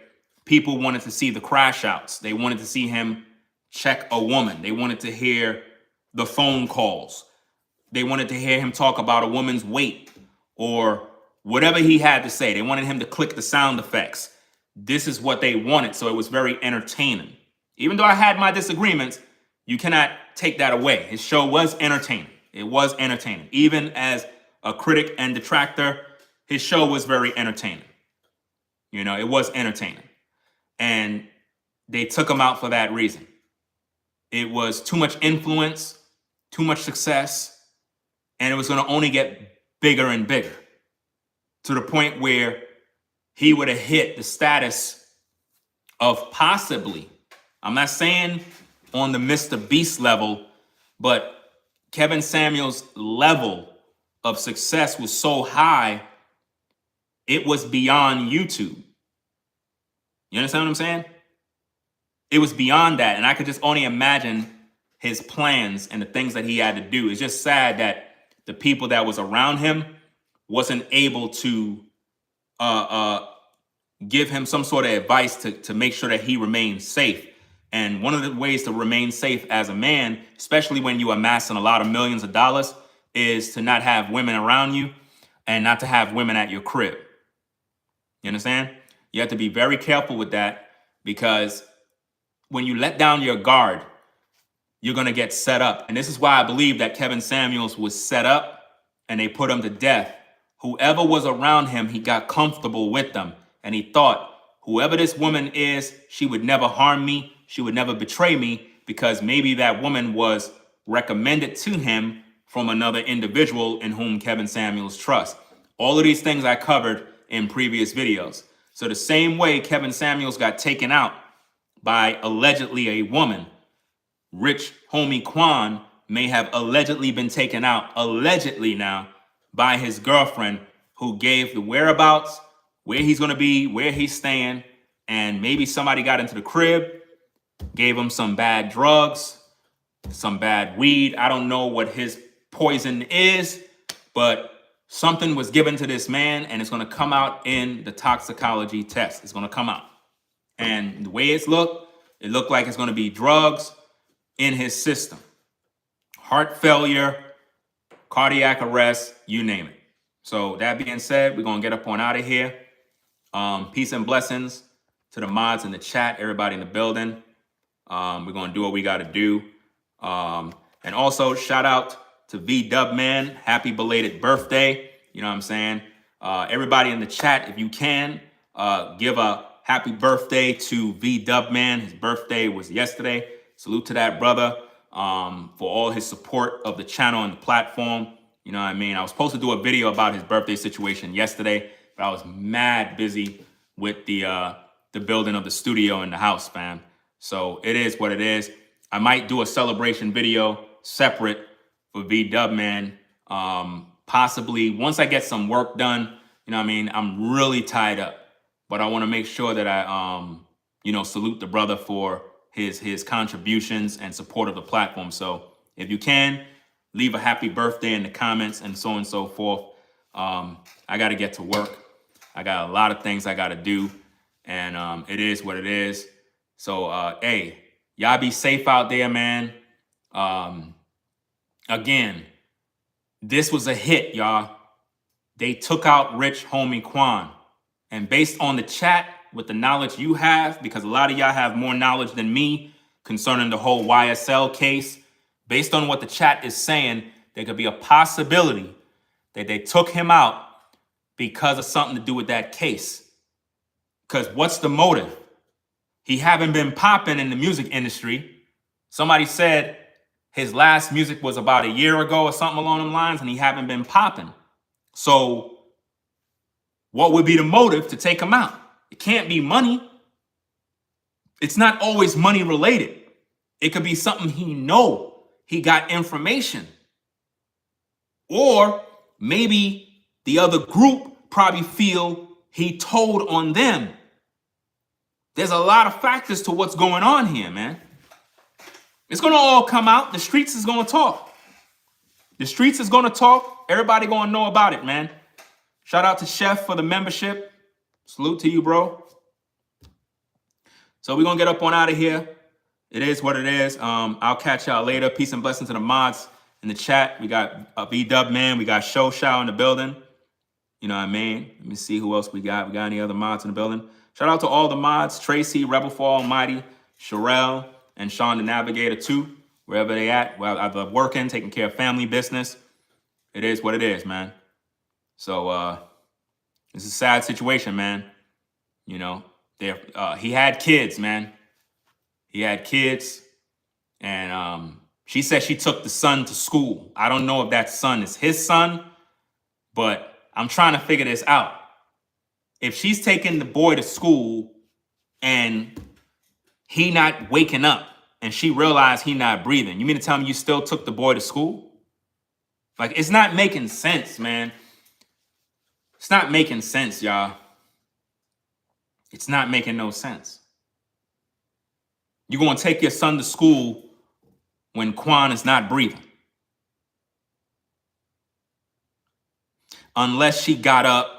people wanted to see the crash outs. They wanted to see him check a woman. They wanted to hear the phone calls. They wanted to hear him talk about a woman's weight or whatever he had to say. They wanted him to click the sound effects. This is what they wanted. So it was very entertaining. Even though I had my disagreements, you cannot take that away. His show was entertaining. It was entertaining. Even as a critic and detractor, his show was very entertaining. You know, it was entertaining. And they took him out for that reason. It was too much influence, too much success, and it was going to only get bigger and bigger to the point where he would have hit the status of possibly, I'm not saying on the Mr. Beast level, but Kevin Samuels' level of success was so high, it was beyond YouTube. You understand what I'm saying? It was beyond that. And I could just only imagine his plans and the things that he had to do. It's just sad that the people that was around him wasn't able to give him some sort of advice to make sure that he remained safe. And one of the ways to remain safe as a man, especially when you amassing a lot of millions of dollars, is to not have women around you and not to have women at your crib. You understand? You have to be very careful with that, because when you let down your guard, you're going to get set up. And this is why I believe that Kevin Samuels was set up and they put him to death. Whoever was around him, he got comfortable with them. And he thought, whoever this woman is, she would never harm me. She would never betray me, because maybe that woman was recommended to him from another individual in whom Kevin Samuels trusts. All of these things I covered in previous videos. So the same way Kevin Samuels got taken out by allegedly a woman, Rich Homie Quan may have allegedly been taken out, allegedly now, by his girlfriend, who gave the whereabouts, where he's going to be, where he's staying, and maybe somebody got into the crib, gave him some bad drugs, some bad weed. I don't know what his poison is, but something was given to this man, and it's going to come out in the toxicology test. It's going to come out. And the way it looked like it's going to be drugs in his system. Heart failure, cardiac arrest, you name it. So that being said, we're going to get up on out of here. Peace and blessings to the mods in the chat, everybody in the building. We're going to do what we got to do. And also shout out to V-Dub Man. Happy belated birthday. You know what I'm saying? Everybody in the chat, if you can, give a happy birthday to V-Dub Man. His birthday was yesterday. Salute to that brother for all his support of the channel and the platform. You know what I mean? I was supposed to do a video about his birthday situation yesterday, but I was mad busy with the building of the studio and the house, fam. So it is what it is. I might do a celebration video separate for V-Dub Man. Possibly once I get some work done. You know what I mean? I'm really tied up, but I want to make sure that I, salute the brother for his contributions and support of the platform. So if you can, leave a happy birthday in the comments and so on and so forth. I got to get to work. I got a lot of things I got to do, and it is what it is. So, hey, y'all be safe out there, man. Again, this was a hit, y'all. They took out Rich Homie Quan. And based on the chat, with the knowledge you have, because a lot of y'all have more knowledge than me concerning the whole YSL case, based on what the chat is saying, there could be a possibility that they took him out because of something to do with that case. Because what's the motive? He haven't been popping in the music industry. Somebody said his last music was about a year ago or something along them lines, and he haven't been popping. So what would be the motive to take him out? It can't be money. It's not always money related. It could be something he got information. Or maybe the other group probably feel he told on them. There's a lot of factors to what's going on here, man. It's going to all come out. The streets is going to talk. The streets is going to talk. Everybody going to know about it, man. Shout out to Chef for the membership. Salute to you, bro. So we're going to get up on out of here. It is what it is. I'll catch y'all later. Peace and blessings to the mods in the chat. We got V-Dub Man. We got Show Show in the building. You know what I mean? Let me see who else we got. We got any other mods in the building? Shout out to all the mods. Tracy, Rebel for Almighty, Sherelle, and Sean the Navigator too. Wherever they at. Well, either working, taking care of family business. It is what it is, man. So, it's a sad situation, man. You know, he had kids, man. He had kids. And she said she took the son to school. I don't know if that son is his son, but I'm trying to figure this out. If she's taking the boy to school and he not waking up and she realized he not breathing, you mean to tell me you still took the boy to school? Like, it's not making sense, man. It's not making sense, y'all. It's not making no sense. You're going to take your son to school when Quan is not breathing. Unless she got up,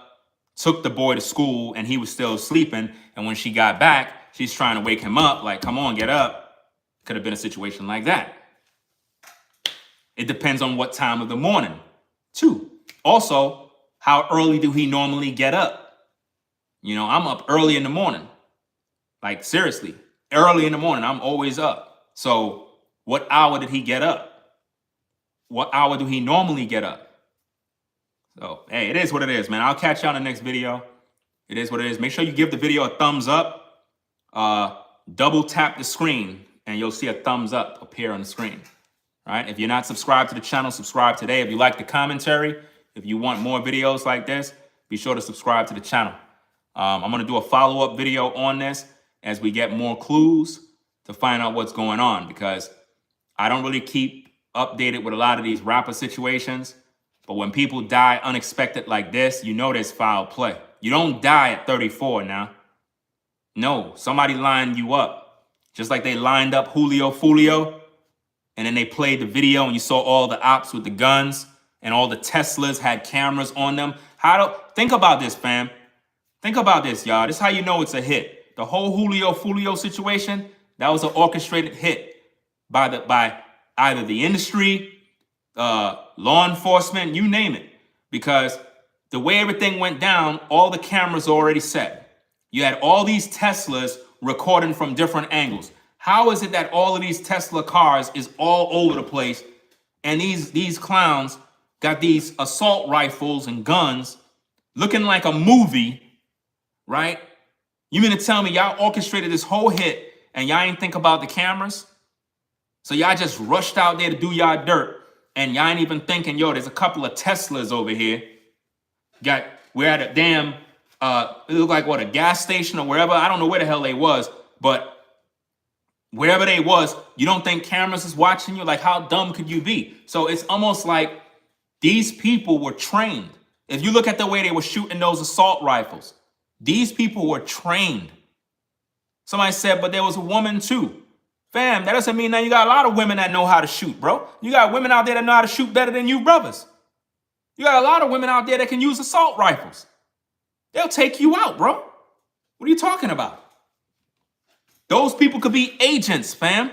took the boy to school, and he was still sleeping. And when she got back, she's trying to wake him up. Like, come on, get up. Could have been a situation like that. It depends on what time of the morning, too. Also, how early do he normally get up? You know, I'm up early in the morning. Like, seriously, early in the morning, I'm always up. So What hour did he get up? What hour do he normally get up? So, hey, it is what it is, man. I'll catch you on the next video. It is what it is. Make sure you give the video a thumbs up. Double tap the screen and you'll see a thumbs up appear on the screen. All right. If you're not subscribed to the channel, subscribe today. If you like the commentary, if you want more videos like this, be sure to subscribe to the channel. I'm going to do a follow-up video on this as we get more clues to find out what's going on, because I don't really keep updated with a lot of these rapper situations. But when people die unexpected like this, you know there's foul play. You don't die at 34 now. No, somebody lined you up. Just like they lined up Julio Fulio, and then they played the video and you saw all the ops with the guns and all the Teslas had cameras on them. Think about this, fam. Think about this, y'all. This is how you know it's a hit. The whole Julio Fulio situation, that was an orchestrated hit by either the industry, law enforcement, you name it. Because the way everything went down, all the cameras already set. You had all these Teslas recording from different angles. How is it that all of these Tesla cars is all over the place and these clowns got these assault rifles and guns looking like a movie, right? You mean to tell me y'all orchestrated this whole hit and y'all ain't think about the cameras? So y'all just rushed out there to do y'all dirt and y'all ain't even thinking, yo, there's a couple of Teslas over here. We're at a damn, it looked like what, a gas station or wherever. I don't know where the hell they was, but wherever they was, you don't think cameras is watching you? Like, how dumb could you be? So it's almost like these people were trained. If you look at the way they were shooting those assault rifles, these people were trained. Somebody said, but there was a woman too. Fam, that doesn't mean that you got a lot of women that know how to shoot, bro. You got women out there that know how to shoot better than you brothers. You got a lot of women out there that can use assault rifles. They'll take you out, bro. What are you talking about? Those people could be agents, fam.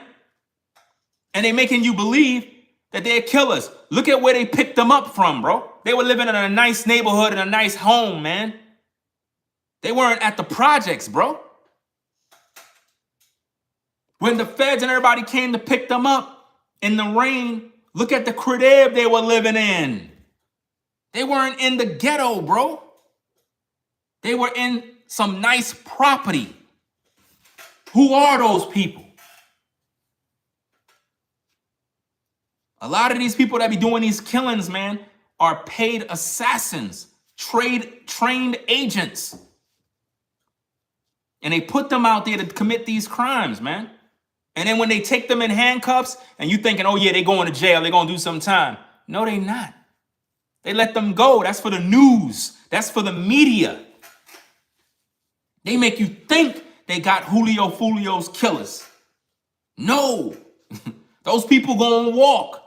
And they making you believe that they're killers. Look at where they picked them up from, bro. They were living in a nice neighborhood, in a nice home, man. They weren't at the projects, bro. When the feds and everybody came to pick them up in the rain, look at the crib they were living in. They weren't in the ghetto, bro. They were in some nice property. Who are those people? A lot of these people that be doing these killings, man, are paid assassins, trained agents. And they put them out there to commit these crimes, man. And then when they take them in handcuffs and you thinking, oh yeah, they going to jail, they're going to do some time. No, they not. They let them go. That's for the news. That's for the media. They make you think they got Julio Fulio's killers. No. Those people gonna walk.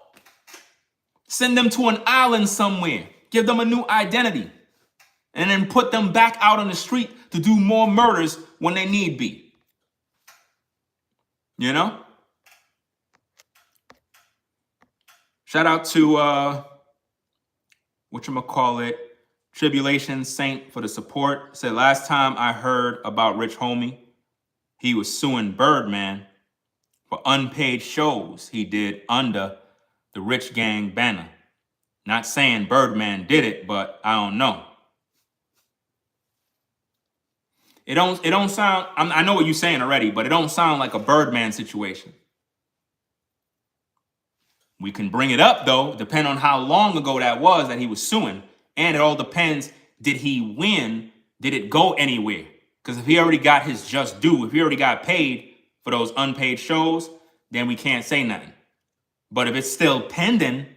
Send them to an island somewhere. Give them a new identity. And then put them back out on the street to do more murders when they need be. You know? Shout out to, whatchamacallit, Tribulation Saint for the support. Said last time I heard about Rich Homie, he was suing Birdman for unpaid shows he did under the Rich Gang banner. Not saying Birdman did it, but I don't know. It don't sound, I know what you're saying already, but it don't sound like a Birdman situation. We can bring it up though, depending on how long ago that was that he was suing. And it all depends, did he win? Did it go anywhere? Because if he already got his just due, if he already got paid for those unpaid shows, then we can't say nothing. But if it's still pending,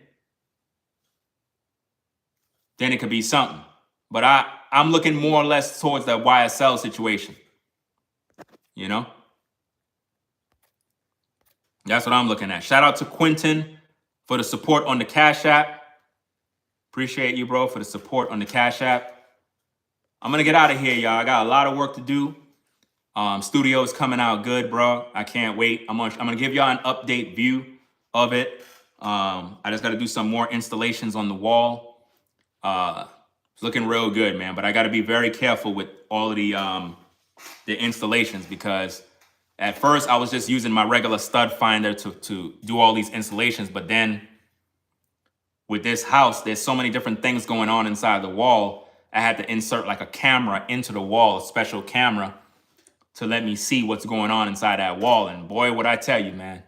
then it could be something. But I'm looking more or less towards that YSL situation. You know? That's what I'm looking at. Shout out to Quentin for the support on the Cash App. Appreciate you, bro, for the support on the Cash App. I'm going to get out of here, y'all. I got a lot of work to do. Studio is coming out good, bro. I can't wait. I'm gonna give y'all an update view of it. I just got to do some more installations on the wall. It's looking real good, man. But I got to be very careful with all of the installations because At first, I was just using my regular stud finder to do all these installations. But then with this house, there's so many different things going on inside the wall. I had to insert like a camera into the wall, a special camera, to let me see what's going on inside that wall. And boy, what I tell you, man,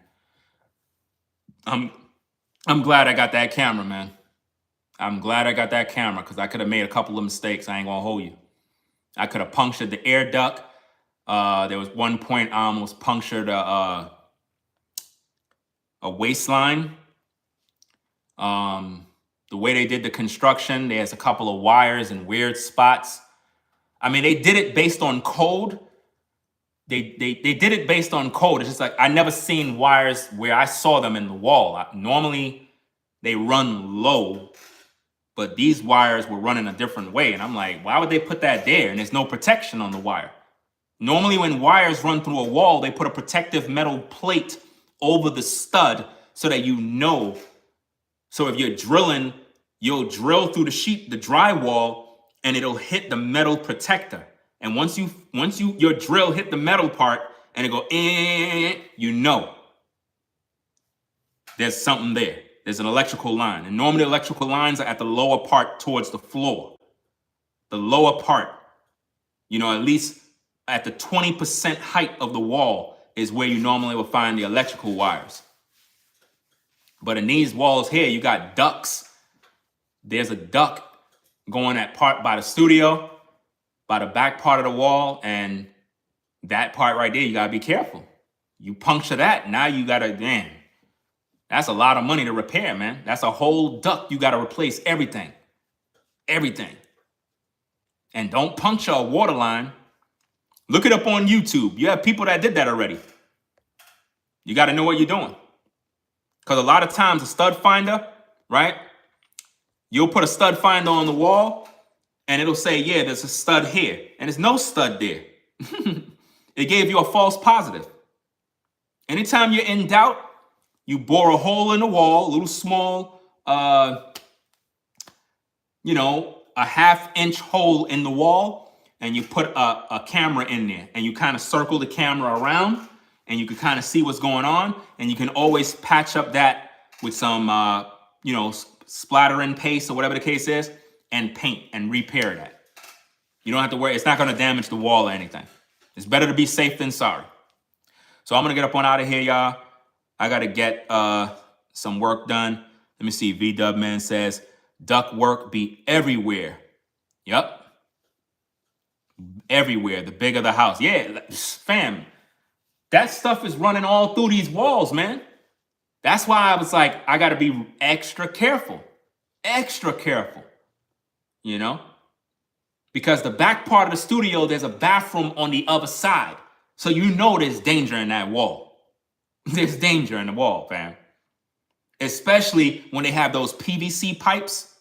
I'm glad I got that camera, man. I'm glad I got that camera, because I could have made a couple of mistakes. I ain't gonna hold you. I could have punctured the air duct. There was one point I almost punctured a waistline. The way they did the construction, there's a couple of wires in weird spots. I mean, they did it based on code. They did it based on code. It's just like, I never seen wires where I saw them in the wall. Normally they run low, but these wires were running a different way. And I'm like, why would they put that there? And there's no protection on the wire. Normally when wires run through a wall, they put a protective metal plate over the stud so that you know. So if you're drilling, you'll drill through the drywall, and it'll hit the metal protector. And once your drill hit the metal part and it go, you know there's something there. There's an electrical line. And normally electrical lines are at the lower part towards the floor. The lower part, at least at the 20% height of the wall is where you normally will find the electrical wires. But in these walls here, you got ducts. There's a duct going at part by the studio, by the back part of the wall, and that part right there, you gotta be careful. You puncture that, now you gotta, that's a lot of money to repair, man. That's a whole duct. You gotta replace everything. Everything. And don't puncture a water line. Look it up on YouTube. You have people that did that already. You gotta know what you're doing. Because a lot of times a stud finder, right? You'll put a stud finder on the wall and it'll say, yeah, there's a stud here. And there's no stud there. It gave you a false positive. Anytime you're in doubt, you bore a hole in the wall, a little small, a 1/2-inch hole in the wall, and you put a camera in there, and you kind of circle the camera around, and you can kind of see what's going on, and you can always patch up that with some, splattering paste or whatever the case is, and paint and repair that. You don't have to worry. It's not going to damage the wall or anything. It's better to be safe than sorry. So I'm going to get up on out of here, y'all. I got to get some work done. Let me see. V-Dub Man says, duct work be everywhere. Yep. Everywhere. The bigger the house. Yeah, fam. That stuff is running all through these walls, man. That's why I was like, I got to be extra careful. Extra careful. Because the back part of the studio, there's a bathroom on the other side. So there's danger in that wall. There's danger in the wall, fam. Especially when they have those PVC pipes.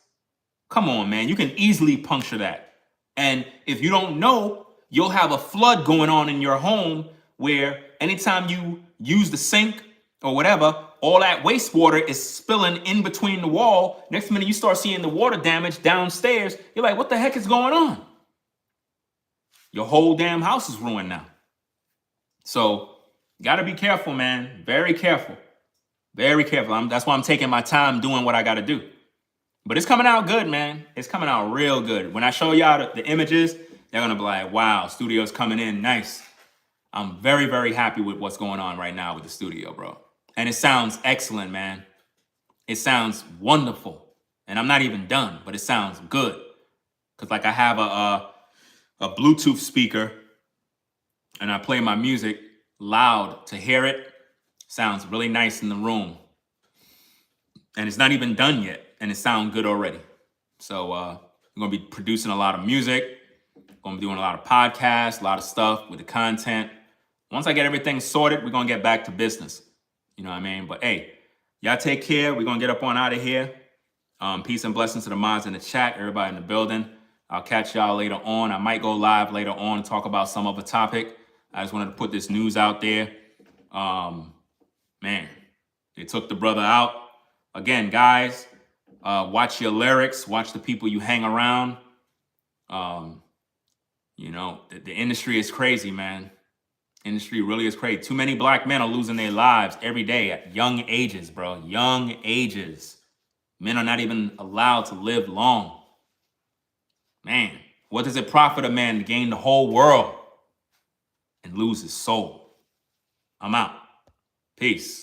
Come on, man. You can easily puncture that. And if you don't know, you'll have a flood going on in your home where anytime you use the sink or whatever, all that wastewater is spilling in between the wall. Next minute you start seeing the water damage downstairs. You're like, what the heck is going on? Your whole damn house is ruined now. So got to be careful, man. Very careful. Very careful. That's why I'm taking my time doing what I got to do. But it's coming out good, man. It's coming out real good. When I show y'all the images, they're going to be like, wow, studio's coming in nice. I'm very, very happy with what's going on right now with the studio, bro. And it sounds excellent, man. It sounds wonderful. And I'm not even done, but it sounds good. Because like I have a Bluetooth speaker and I play my music loud to hear it. Sounds really nice in the room. And it's not even done yet. And it sounds good already. So I'm going to be producing a lot of music. Going to be doing a lot of podcasts, a lot of stuff with the content. Once I get everything sorted, we're going to get back to business. You know what I mean? But hey, y'all take care. We're going to get up on out of here. Peace and blessings to the mods in the chat, everybody in the building. I'll catch y'all later on. I might go live later on and talk about some other topic. I just wanted to put this news out there. Man, they took the brother out. Again, guys, watch your lyrics. Watch the people you hang around. The industry is crazy, man. Industry really is crazy. Too many black men are losing their lives every day at young ages, bro. Young ages. Men are not even allowed to live long. Man, what does it profit a man to gain the whole world and lose his soul? I'm out. Peace.